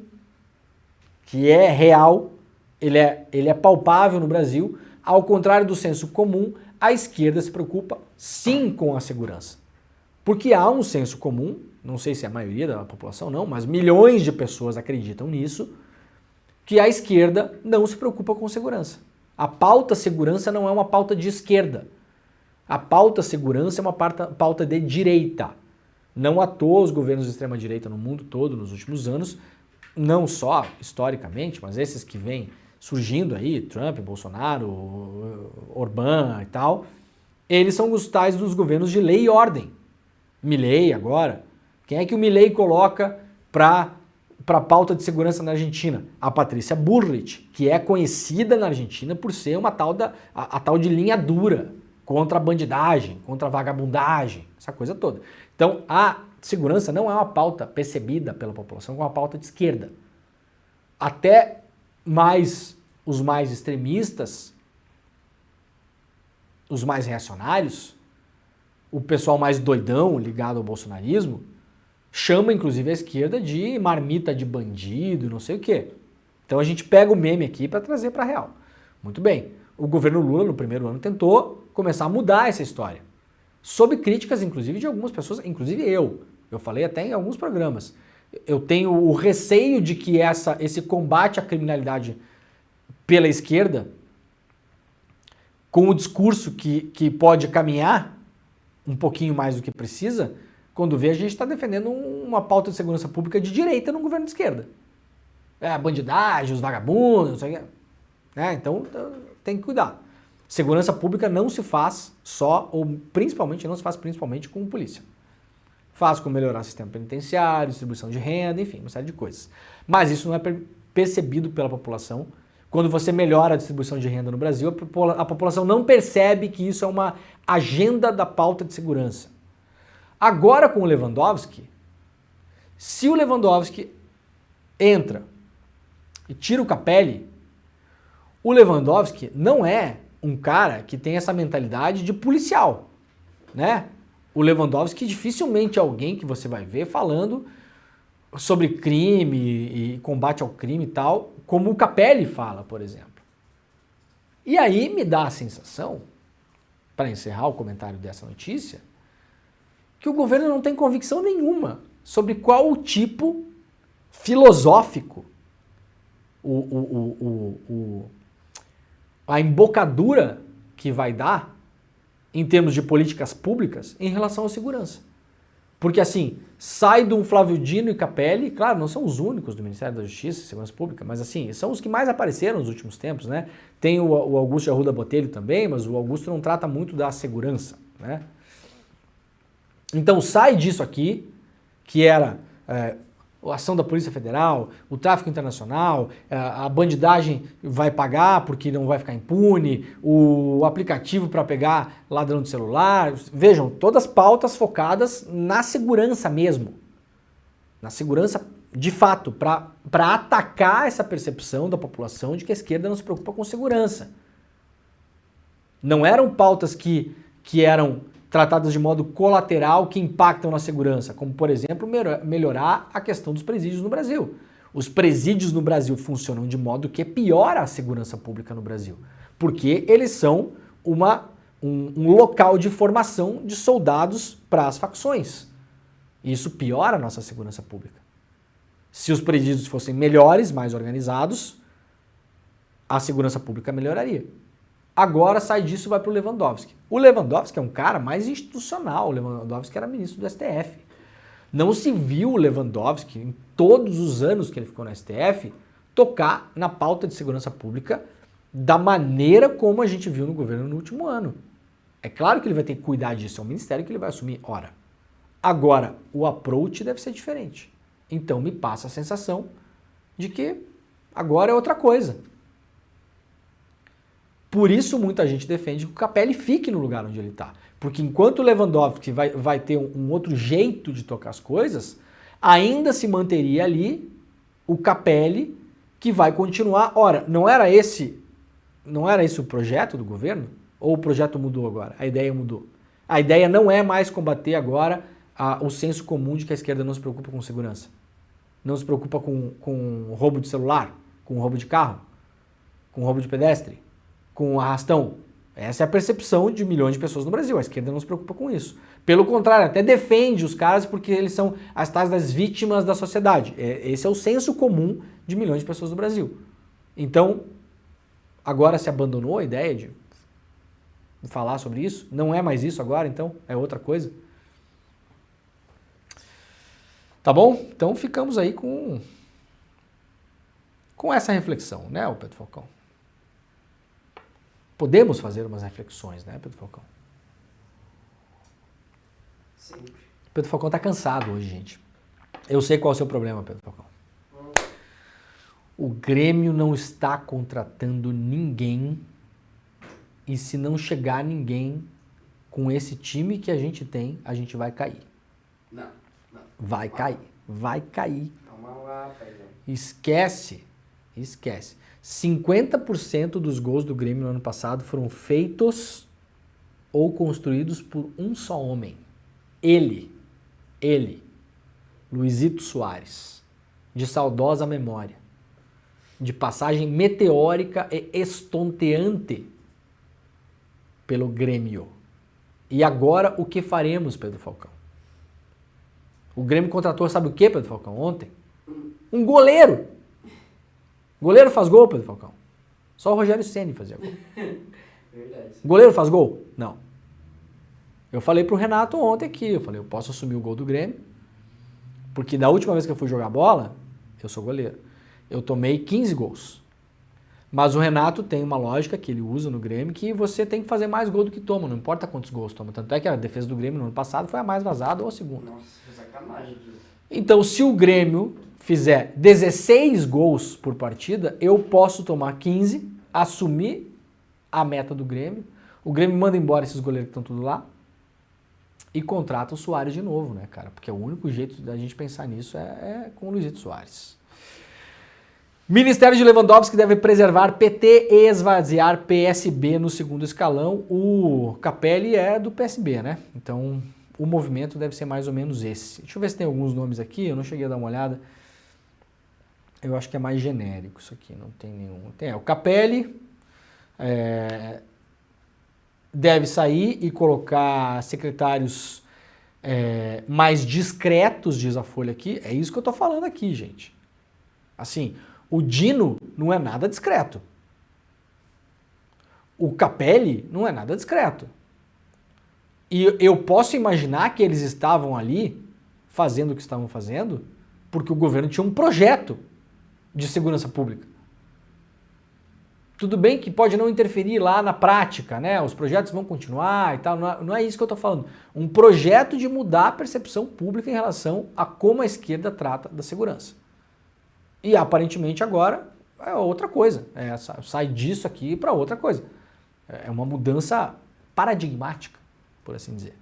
que é real, ele é palpável no Brasil, ao contrário do senso comum, a esquerda se preocupa sim com a segurança. Porque há um senso comum, não sei se é a maioria da população não, mas milhões de pessoas acreditam nisso, que a esquerda não se preocupa com segurança. A pauta segurança não é uma pauta de esquerda. A pauta segurança é uma pauta de direita. Não à toa os governos de extrema-direita no mundo todo nos últimos anos, não só historicamente, mas esses que vêm surgindo aí, Trump, Bolsonaro, Orbán e tal, eles são os tais dos governos de lei e ordem. Milei agora. Quem é que o Milei coloca para pauta de segurança na Argentina? A Patrícia Bullrich, que é conhecida na Argentina por ser uma tal de linha dura contra a bandidagem, contra a vagabundagem, essa coisa toda. Então, a segurança não é uma pauta percebida pela população como uma pauta de esquerda. Até os mais extremistas, os mais reacionários, o pessoal mais doidão ligado ao bolsonarismo, chama inclusive a esquerda de marmita de bandido, não sei o quê. Então a gente pega o meme aqui para trazer para a real. Muito bem, o governo Lula no primeiro ano tentou começar a mudar essa história. Sob críticas, inclusive, de algumas pessoas, inclusive eu. Eu falei até em alguns programas. Eu tenho o receio de que esse combate à criminalidade pela esquerda, com o discurso que pode caminhar um pouquinho mais do que precisa, quando vê a gente está defendendo uma pauta de segurança pública de direita no governo de esquerda. A bandidagem, os vagabundos, não sei o que. Então tem que cuidar. Segurança pública não se faz só, ou principalmente, não se faz principalmente com polícia. Faz com melhorar o sistema penitenciário, distribuição de renda, enfim, uma série de coisas. Mas isso não é percebido pela população. Quando você melhora a distribuição de renda no Brasil, a população não percebe que isso é uma agenda da pauta de segurança. Agora com o Lewandowski, se o Lewandowski entra e tira o Capelli, o Lewandowski não é um cara que tem essa mentalidade de policial, né? O Lewandowski dificilmente é alguém que você vai ver falando sobre crime e combate ao crime e tal, como o Capelli fala, por exemplo. E aí me dá a sensação, para encerrar o comentário dessa notícia, que o governo não tem convicção nenhuma sobre qual o tipo filosófico, a embocadura que vai dar em termos de políticas públicas em relação à segurança. Porque assim, sai do Flávio Dino e Capelli, claro, não são os únicos do Ministério da Justiça e Segurança Pública, mas assim, são os que mais apareceram nos últimos tempos, né? Tem o Augusto Arruda Botelho também, mas o Augusto não trata muito da segurança, né? Então sai disso aqui, que era a ação da Polícia Federal, o tráfico internacional, a bandidagem vai pagar porque não vai ficar impune, o aplicativo para pegar ladrão de celular. Vejam, todas pautas focadas na segurança mesmo. Na segurança de fato, para atacar essa percepção da população de que a esquerda não se preocupa com segurança. Não eram pautas que eram tratadas de modo colateral que impactam na segurança, como, por exemplo, melhorar a questão dos presídios no Brasil. Os presídios no Brasil funcionam de modo que piora a segurança pública no Brasil, porque eles são um local de formação de soldados para as facções. E isso piora a nossa segurança pública. Se os presídios fossem melhores, mais organizados, a segurança pública melhoraria. Agora sai disso e vai para o Lewandowski. O Lewandowski é um cara mais institucional. O Lewandowski era ministro do STF. Não se viu o Lewandowski, em todos os anos que ele ficou no STF, tocar na pauta de segurança pública da maneira como a gente viu no governo no último ano. É claro que ele vai ter que cuidar disso, é um ministério que ele vai assumir, ora. Agora, o approach deve ser diferente. Então me passa a sensação de que agora é outra coisa. Por isso muita gente defende que o Capelli fique no lugar onde ele está. Porque enquanto o Lewandowski vai ter um outro jeito de tocar as coisas, ainda se manteria ali o Capelli que vai continuar. Ora, não era esse o projeto do governo? Ou o projeto mudou agora? A ideia mudou. A ideia não é mais combater agora o senso comum de que a esquerda não se preocupa com segurança. Não se preocupa com roubo de celular, com roubo de carro, com roubo de pedestre, com arrastão. Essa é a percepção de milhões de pessoas no Brasil. A esquerda não se preocupa com isso. Pelo contrário, até defende os caras porque eles são as tais das vítimas da sociedade. Esse é o senso comum de milhões de pessoas no Brasil. Então, agora se abandonou a ideia de falar sobre isso? Não é mais isso agora, então? É outra coisa? Tá bom? Então ficamos aí com essa reflexão, né, Pedro Falcão? Podemos fazer umas reflexões, né, Pedro Falcão? Sempre. Pedro Falcão tá cansado hoje, gente. Eu sei qual é o seu problema, Pedro Falcão. O Grêmio não está contratando ninguém e se não chegar ninguém com esse time que a gente tem, a gente vai cair. Não. Vai cair. Vai cair. Calma lá, paizão. Esquece. 50% dos gols do Grêmio no ano passado foram feitos ou construídos por um só homem. Ele, Luizito Soares, de saudosa memória, de passagem meteórica e estonteante pelo Grêmio. E agora o que faremos, Pedro Falcão? O Grêmio contratou, sabe o que, Pedro Falcão, ontem? Um goleiro. Goleiro faz gol, Pedro Falcão. Só o Rogério Ceni fazia gol. Verdade. Goleiro faz gol? Não. Eu falei pro Renato ontem aqui, eu posso assumir o gol do Grêmio, porque da última vez que eu fui jogar bola, eu sou goleiro, eu tomei 15 gols. Mas o Renato tem uma lógica que ele usa no Grêmio que você tem que fazer mais gol do que toma, não importa quantos gols toma. Tanto é que a defesa do Grêmio no ano passado foi a mais vazada ou a segunda. Nossa, foi sacanagem aquilo. Então, se o Grêmio fizer 16 gols por partida, eu posso tomar 15, assumir a meta do Grêmio. O Grêmio manda embora esses goleiros que estão tudo lá e contrata o Suárez de novo, né, cara? Porque o único jeito da gente pensar nisso é com o Luizito Soares. Ministério de Lewandowski deve preservar PT e esvaziar PSB no segundo escalão. O Capelli é do PSB, né? Então, o movimento deve ser mais ou menos esse. Deixa eu ver se tem alguns nomes aqui, eu não cheguei a dar uma olhada. Eu acho que é mais genérico isso aqui, não tem nenhum. Tem o Capelli, deve sair e colocar secretários mais discretos, diz a Folha aqui. É isso que eu tô falando aqui, gente. Assim, o Dino não é nada discreto. O Capelli não é nada discreto. E eu posso imaginar que eles estavam ali fazendo o que estavam fazendo porque o governo tinha um projeto de segurança pública. Tudo bem que pode não interferir lá na prática, né? Os projetos vão continuar e tal, não é isso que eu estou falando. Um projeto de mudar a percepção pública em relação a como a esquerda trata da segurança. E aparentemente agora é outra coisa, sai disso aqui para outra coisa. É uma mudança paradigmática, por assim dizer.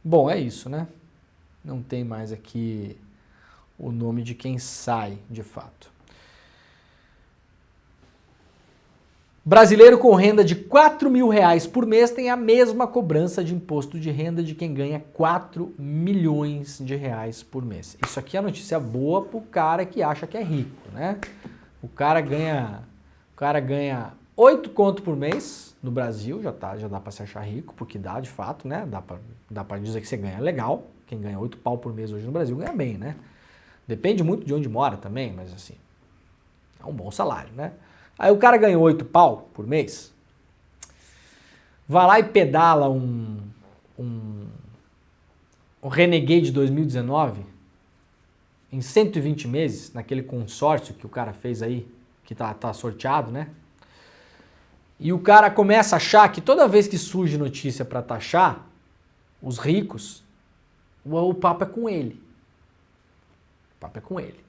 Bom, é isso, né? Não tem mais aqui o nome de quem sai, de fato. Brasileiro com renda de R$4.000 por mês tem a mesma cobrança de imposto de renda de quem ganha R$4 milhões por mês. Isso aqui é notícia boa pro cara que acha que é rico, né? O cara ganha 8 conto por mês no Brasil, já dá para se achar rico, porque dá de fato, né? Dá para dizer que você ganha legal. Quem ganha 8 pau por mês hoje no Brasil ganha bem, né? Depende muito de onde mora também, mas assim, é um bom salário, né? Aí o cara ganha 8 pau por mês, vai lá e pedala um Renegade 2019 em 120 meses, naquele consórcio que o cara fez aí, que tá sorteado, né? E o cara começa a achar que toda vez que surge notícia para taxar os ricos, o papo é com ele. O papo é com ele.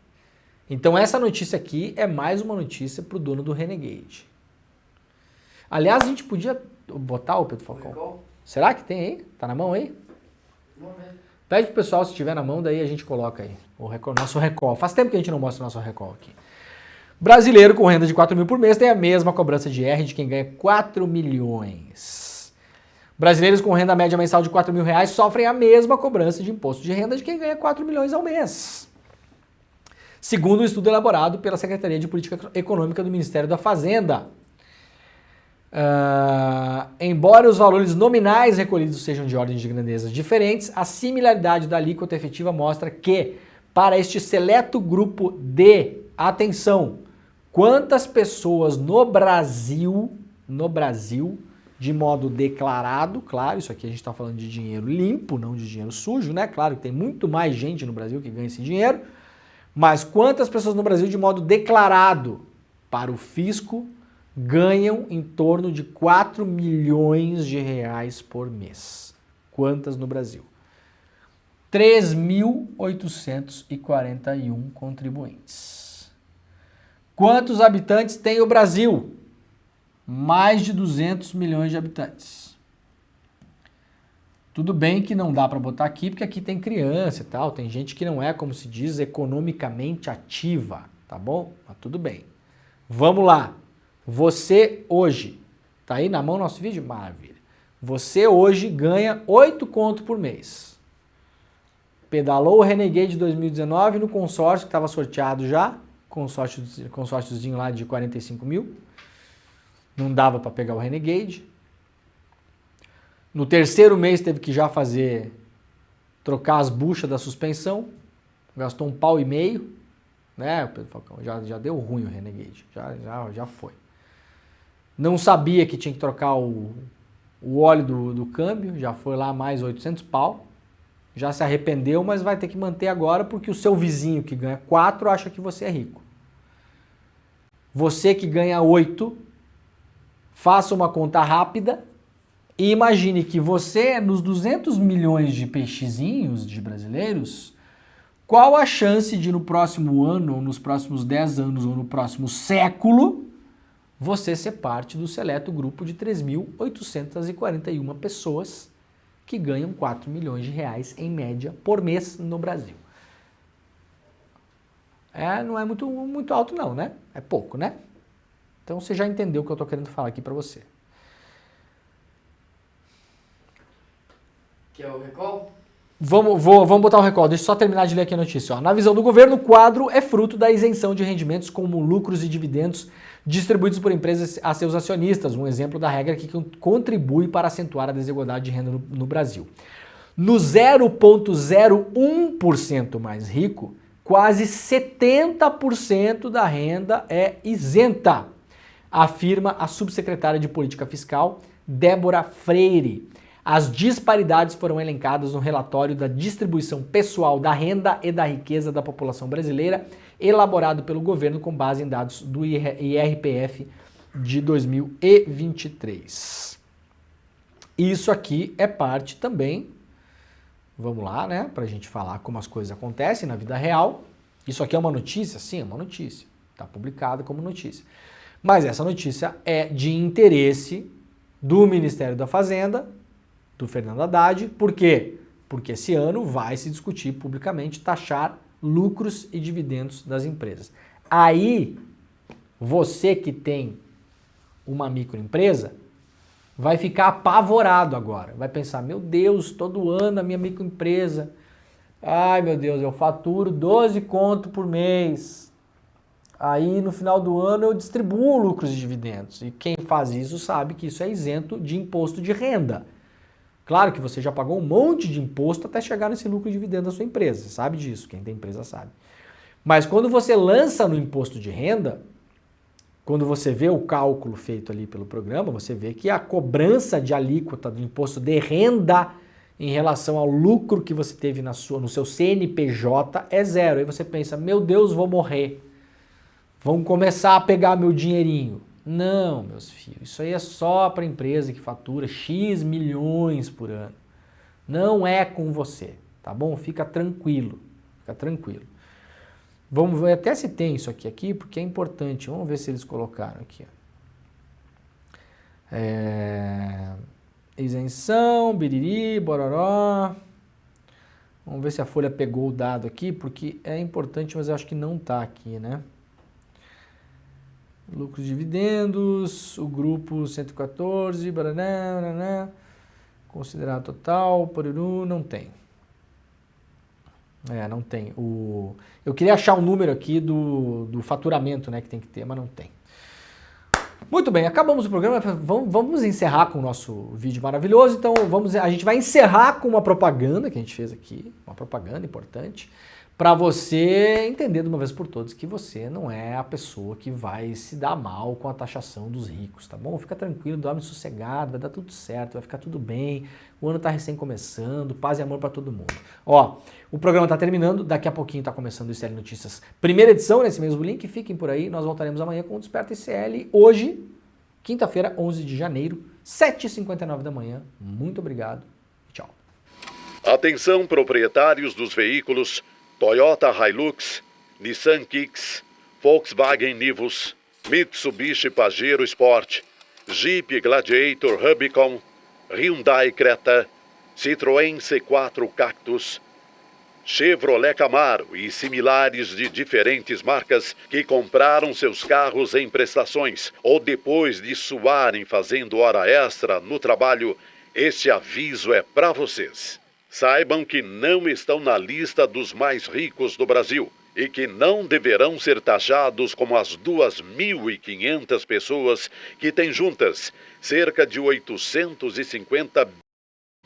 Então essa notícia aqui é mais uma notícia pro dono do Renegade. Aliás, a gente podia botar o Pedro Falcão. Será que tem aí? Tá na mão aí? Vamos ver. Pede pro pessoal, se tiver na mão, daí a gente coloca aí o nosso recall. Faz tempo que a gente não mostra o nosso recall aqui. Brasileiro com renda de 4 mil por mês tem a mesma cobrança de R de quem ganha 4 milhões. Brasileiros com renda média mensal de R$4.000 sofrem a mesma cobrança de imposto de renda de quem ganha 4 milhões ao mês. Segundo um estudo elaborado pela Secretaria de Política Econômica do Ministério da Fazenda. Embora os valores nominais recolhidos sejam de ordens de grandeza diferentes, a similaridade da alíquota efetiva mostra que, para este seleto grupo de, atenção, quantas pessoas no Brasil, de modo declarado, claro, isso aqui a gente está falando de dinheiro limpo, não de dinheiro sujo, né? Claro que tem muito mais gente no Brasil que ganha esse dinheiro, mas quantas pessoas no Brasil de modo declarado para o fisco ganham em torno de 4 milhões de reais por mês? Quantas no Brasil? 3.841 contribuintes. Quantos habitantes tem o Brasil? Mais de 200 milhões de habitantes. Tudo bem que não dá para botar aqui, porque aqui tem criança e tal, tem gente que não é, como se diz, economicamente ativa, tá bom? Mas tudo bem. Vamos lá. Você hoje, tá aí na mão nosso vídeo? Maravilha. Você hoje ganha 8 conto por mês. Pedalou o Renegade 2019 no consórcio que estava sorteado já, consórciozinho lá de 45 mil. Não dava para pegar o Renegade. No terceiro mês teve que já trocar as buchas da suspensão. Gastou R$1,5 pau, né, Pedro Falcão? Já deu ruim o Renegade, já foi. Não sabia que tinha que trocar o óleo do câmbio, já foi lá mais 800 pau. já se arrependeu, mas vai ter que manter agora porque o seu vizinho que ganha 4 acha que você é rico. Você que ganha 8, faça uma conta rápida e imagine que você, nos 200 milhões de peixezinhos de brasileiros, qual a chance de no próximo ano, ou nos próximos 10 anos, ou no próximo século, você ser parte do seleto grupo de 3.841 pessoas que ganham 4 milhões de reais em média por mês no Brasil. Não é muito alto não, né? É pouco, né? Então você já entendeu o que eu estou querendo falar aqui para você. Quer o recall? Vamos botar o recall, deixa eu só terminar de ler aqui a notícia. Ó. Na visão do governo, o quadro é fruto da isenção de rendimentos como lucros e dividendos distribuídos por empresas a seus acionistas, um exemplo da regra que contribui para acentuar a desigualdade de renda no Brasil. No 0,01% mais rico, quase 70% da renda é isenta, afirma a subsecretária de Política Fiscal, Débora Freire. As disparidades foram elencadas no relatório da distribuição pessoal da renda e da riqueza da população brasileira, elaborado pelo governo com base em dados do IRPF de 2023. Isso aqui é parte também, vamos lá, né, para a gente falar como as coisas acontecem na vida real. Isso aqui é uma notícia? Sim, é uma notícia. Está publicada como notícia. Mas essa notícia é de interesse do Ministério da Fazenda, do Fernando Haddad. Por quê? Porque esse ano vai se discutir publicamente taxar lucros e dividendos das empresas. Aí, você que tem uma microempresa vai ficar apavorado agora. Vai pensar, meu Deus, todo ano a minha microempresa, ai meu Deus, eu faturo 12 conto por mês. Aí no final do ano eu distribuo lucros e dividendos. E quem faz isso sabe que isso é isento de imposto de renda. Claro que você já pagou um monte de imposto até chegar nesse lucro e dividendo da sua empresa. Você sabe disso, quem tem empresa sabe. Mas quando você lança no imposto de renda, quando você vê o cálculo feito ali pelo programa, você vê que a cobrança de alíquota do imposto de renda em relação ao lucro que você teve no seu CNPJ é zero. Aí você pensa, meu Deus, vou morrer. Vão começar a pegar meu dinheirinho. Não, meus filhos, isso aí é só para empresa que fatura X milhões por ano. Não é com você, tá bom? Fica tranquilo, fica tranquilo. Vamos ver até se tem isso aqui, porque é importante. Vamos ver se eles colocaram aqui. Isenção, biriri, bororó. Vamos ver se a Folha pegou o dado aqui, porque é importante, mas eu acho que não tá aqui, né? Lucros e dividendos, o grupo 114, baraná, considerado total, poruru, não tem. Não tem. Eu queria achar um número aqui do faturamento, né, que tem que ter, mas não tem. Muito bem, acabamos o programa. Vamos encerrar com o nosso vídeo maravilhoso. Então, a gente vai encerrar com uma propaganda que a gente fez aqui, uma propaganda importante, para você entender de uma vez por todas que você não é a pessoa que vai se dar mal com a taxação dos ricos, tá bom? Fica tranquilo, dorme sossegado, vai dar tudo certo, vai ficar tudo bem, o ano tá recém começando, paz e amor para todo mundo. Ó, o programa tá terminando, daqui a pouquinho tá começando o ICL Notícias, primeira edição nesse mesmo link, fiquem por aí, nós voltaremos amanhã com o Desperta ICL, hoje, quinta-feira, 11 de janeiro, 7h59 da manhã. Muito obrigado e tchau. Atenção, proprietários dos veículos Toyota Hilux, Nissan Kicks, Volkswagen Nivus, Mitsubishi Pajero Sport, Jeep Gladiator Rubicon, Hyundai Creta, Citroën C4 Cactus, Chevrolet Camaro e similares de diferentes marcas que compraram seus carros em prestações ou depois de suarem fazendo hora extra no trabalho, este aviso é para vocês. Saibam que não estão na lista dos mais ricos do Brasil e que não deverão ser taxados como as 2.500 pessoas que têm juntas cerca de 850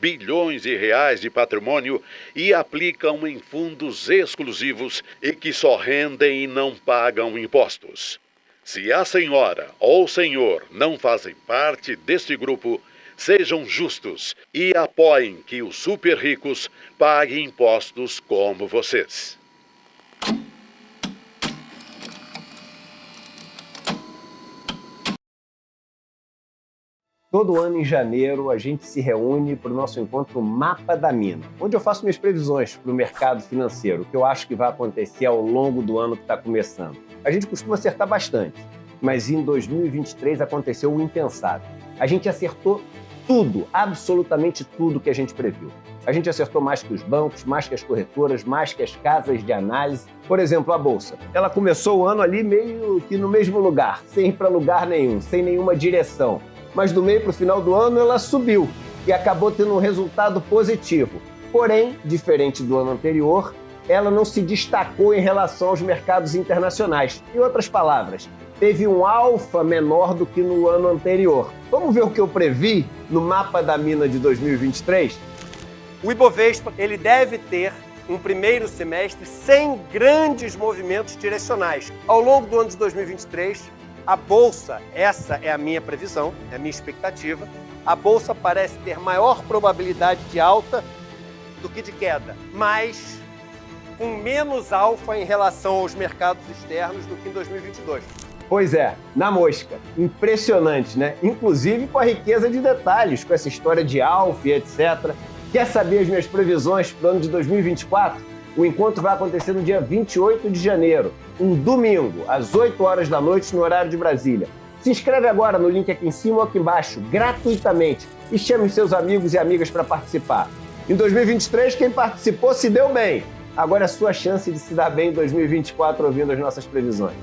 bilhões de reais de patrimônio e aplicam em fundos exclusivos e que só rendem e não pagam impostos. Se a senhora ou senhor não fazem parte deste grupo, Sejam justos e apoiem que os super ricos paguem impostos como vocês. Todo ano em janeiro a gente se reúne para o nosso encontro Mapa da Mina, onde eu faço minhas previsões para o mercado financeiro, o que eu acho que vai acontecer ao longo do ano que está começando. A gente costuma acertar bastante, mas em 2023 aconteceu o impensável. A gente acertou tudo, absolutamente tudo que a gente previu. A gente acertou mais que os bancos, mais que as corretoras, mais que as casas de análise. Por exemplo, a Bolsa. Ela começou o ano ali meio que no mesmo lugar, sem ir para lugar nenhum, sem nenhuma direção. Mas do meio para o final do ano ela subiu e acabou tendo um resultado positivo. Porém, diferente do ano anterior, ela não se destacou em relação aos mercados internacionais. Em outras palavras, teve um alfa menor do que no ano anterior. Vamos ver o que eu previ no Mapa da Mina de 2023? O Ibovespa ele deve ter um primeiro semestre sem grandes movimentos direcionais. Ao longo do ano de 2023, a Bolsa, essa é a minha previsão, é a minha expectativa, a Bolsa parece ter maior probabilidade de alta do que de queda, mas com menos alfa em relação aos mercados externos do que em 2022. Pois é, na mosca. Impressionante, né? Inclusive com a riqueza de detalhes, com essa história de alfa e etc. Quer saber as minhas previsões para o ano de 2024? O encontro vai acontecer no dia 28 de janeiro, um domingo, às 8 horas da noite, no horário de Brasília. Se inscreve agora no link aqui em cima ou aqui embaixo, gratuitamente, e chame os seus amigos e amigas para participar. Em 2023, quem participou se deu bem. Agora é a sua chance de se dar bem em 2024 ouvindo as nossas previsões.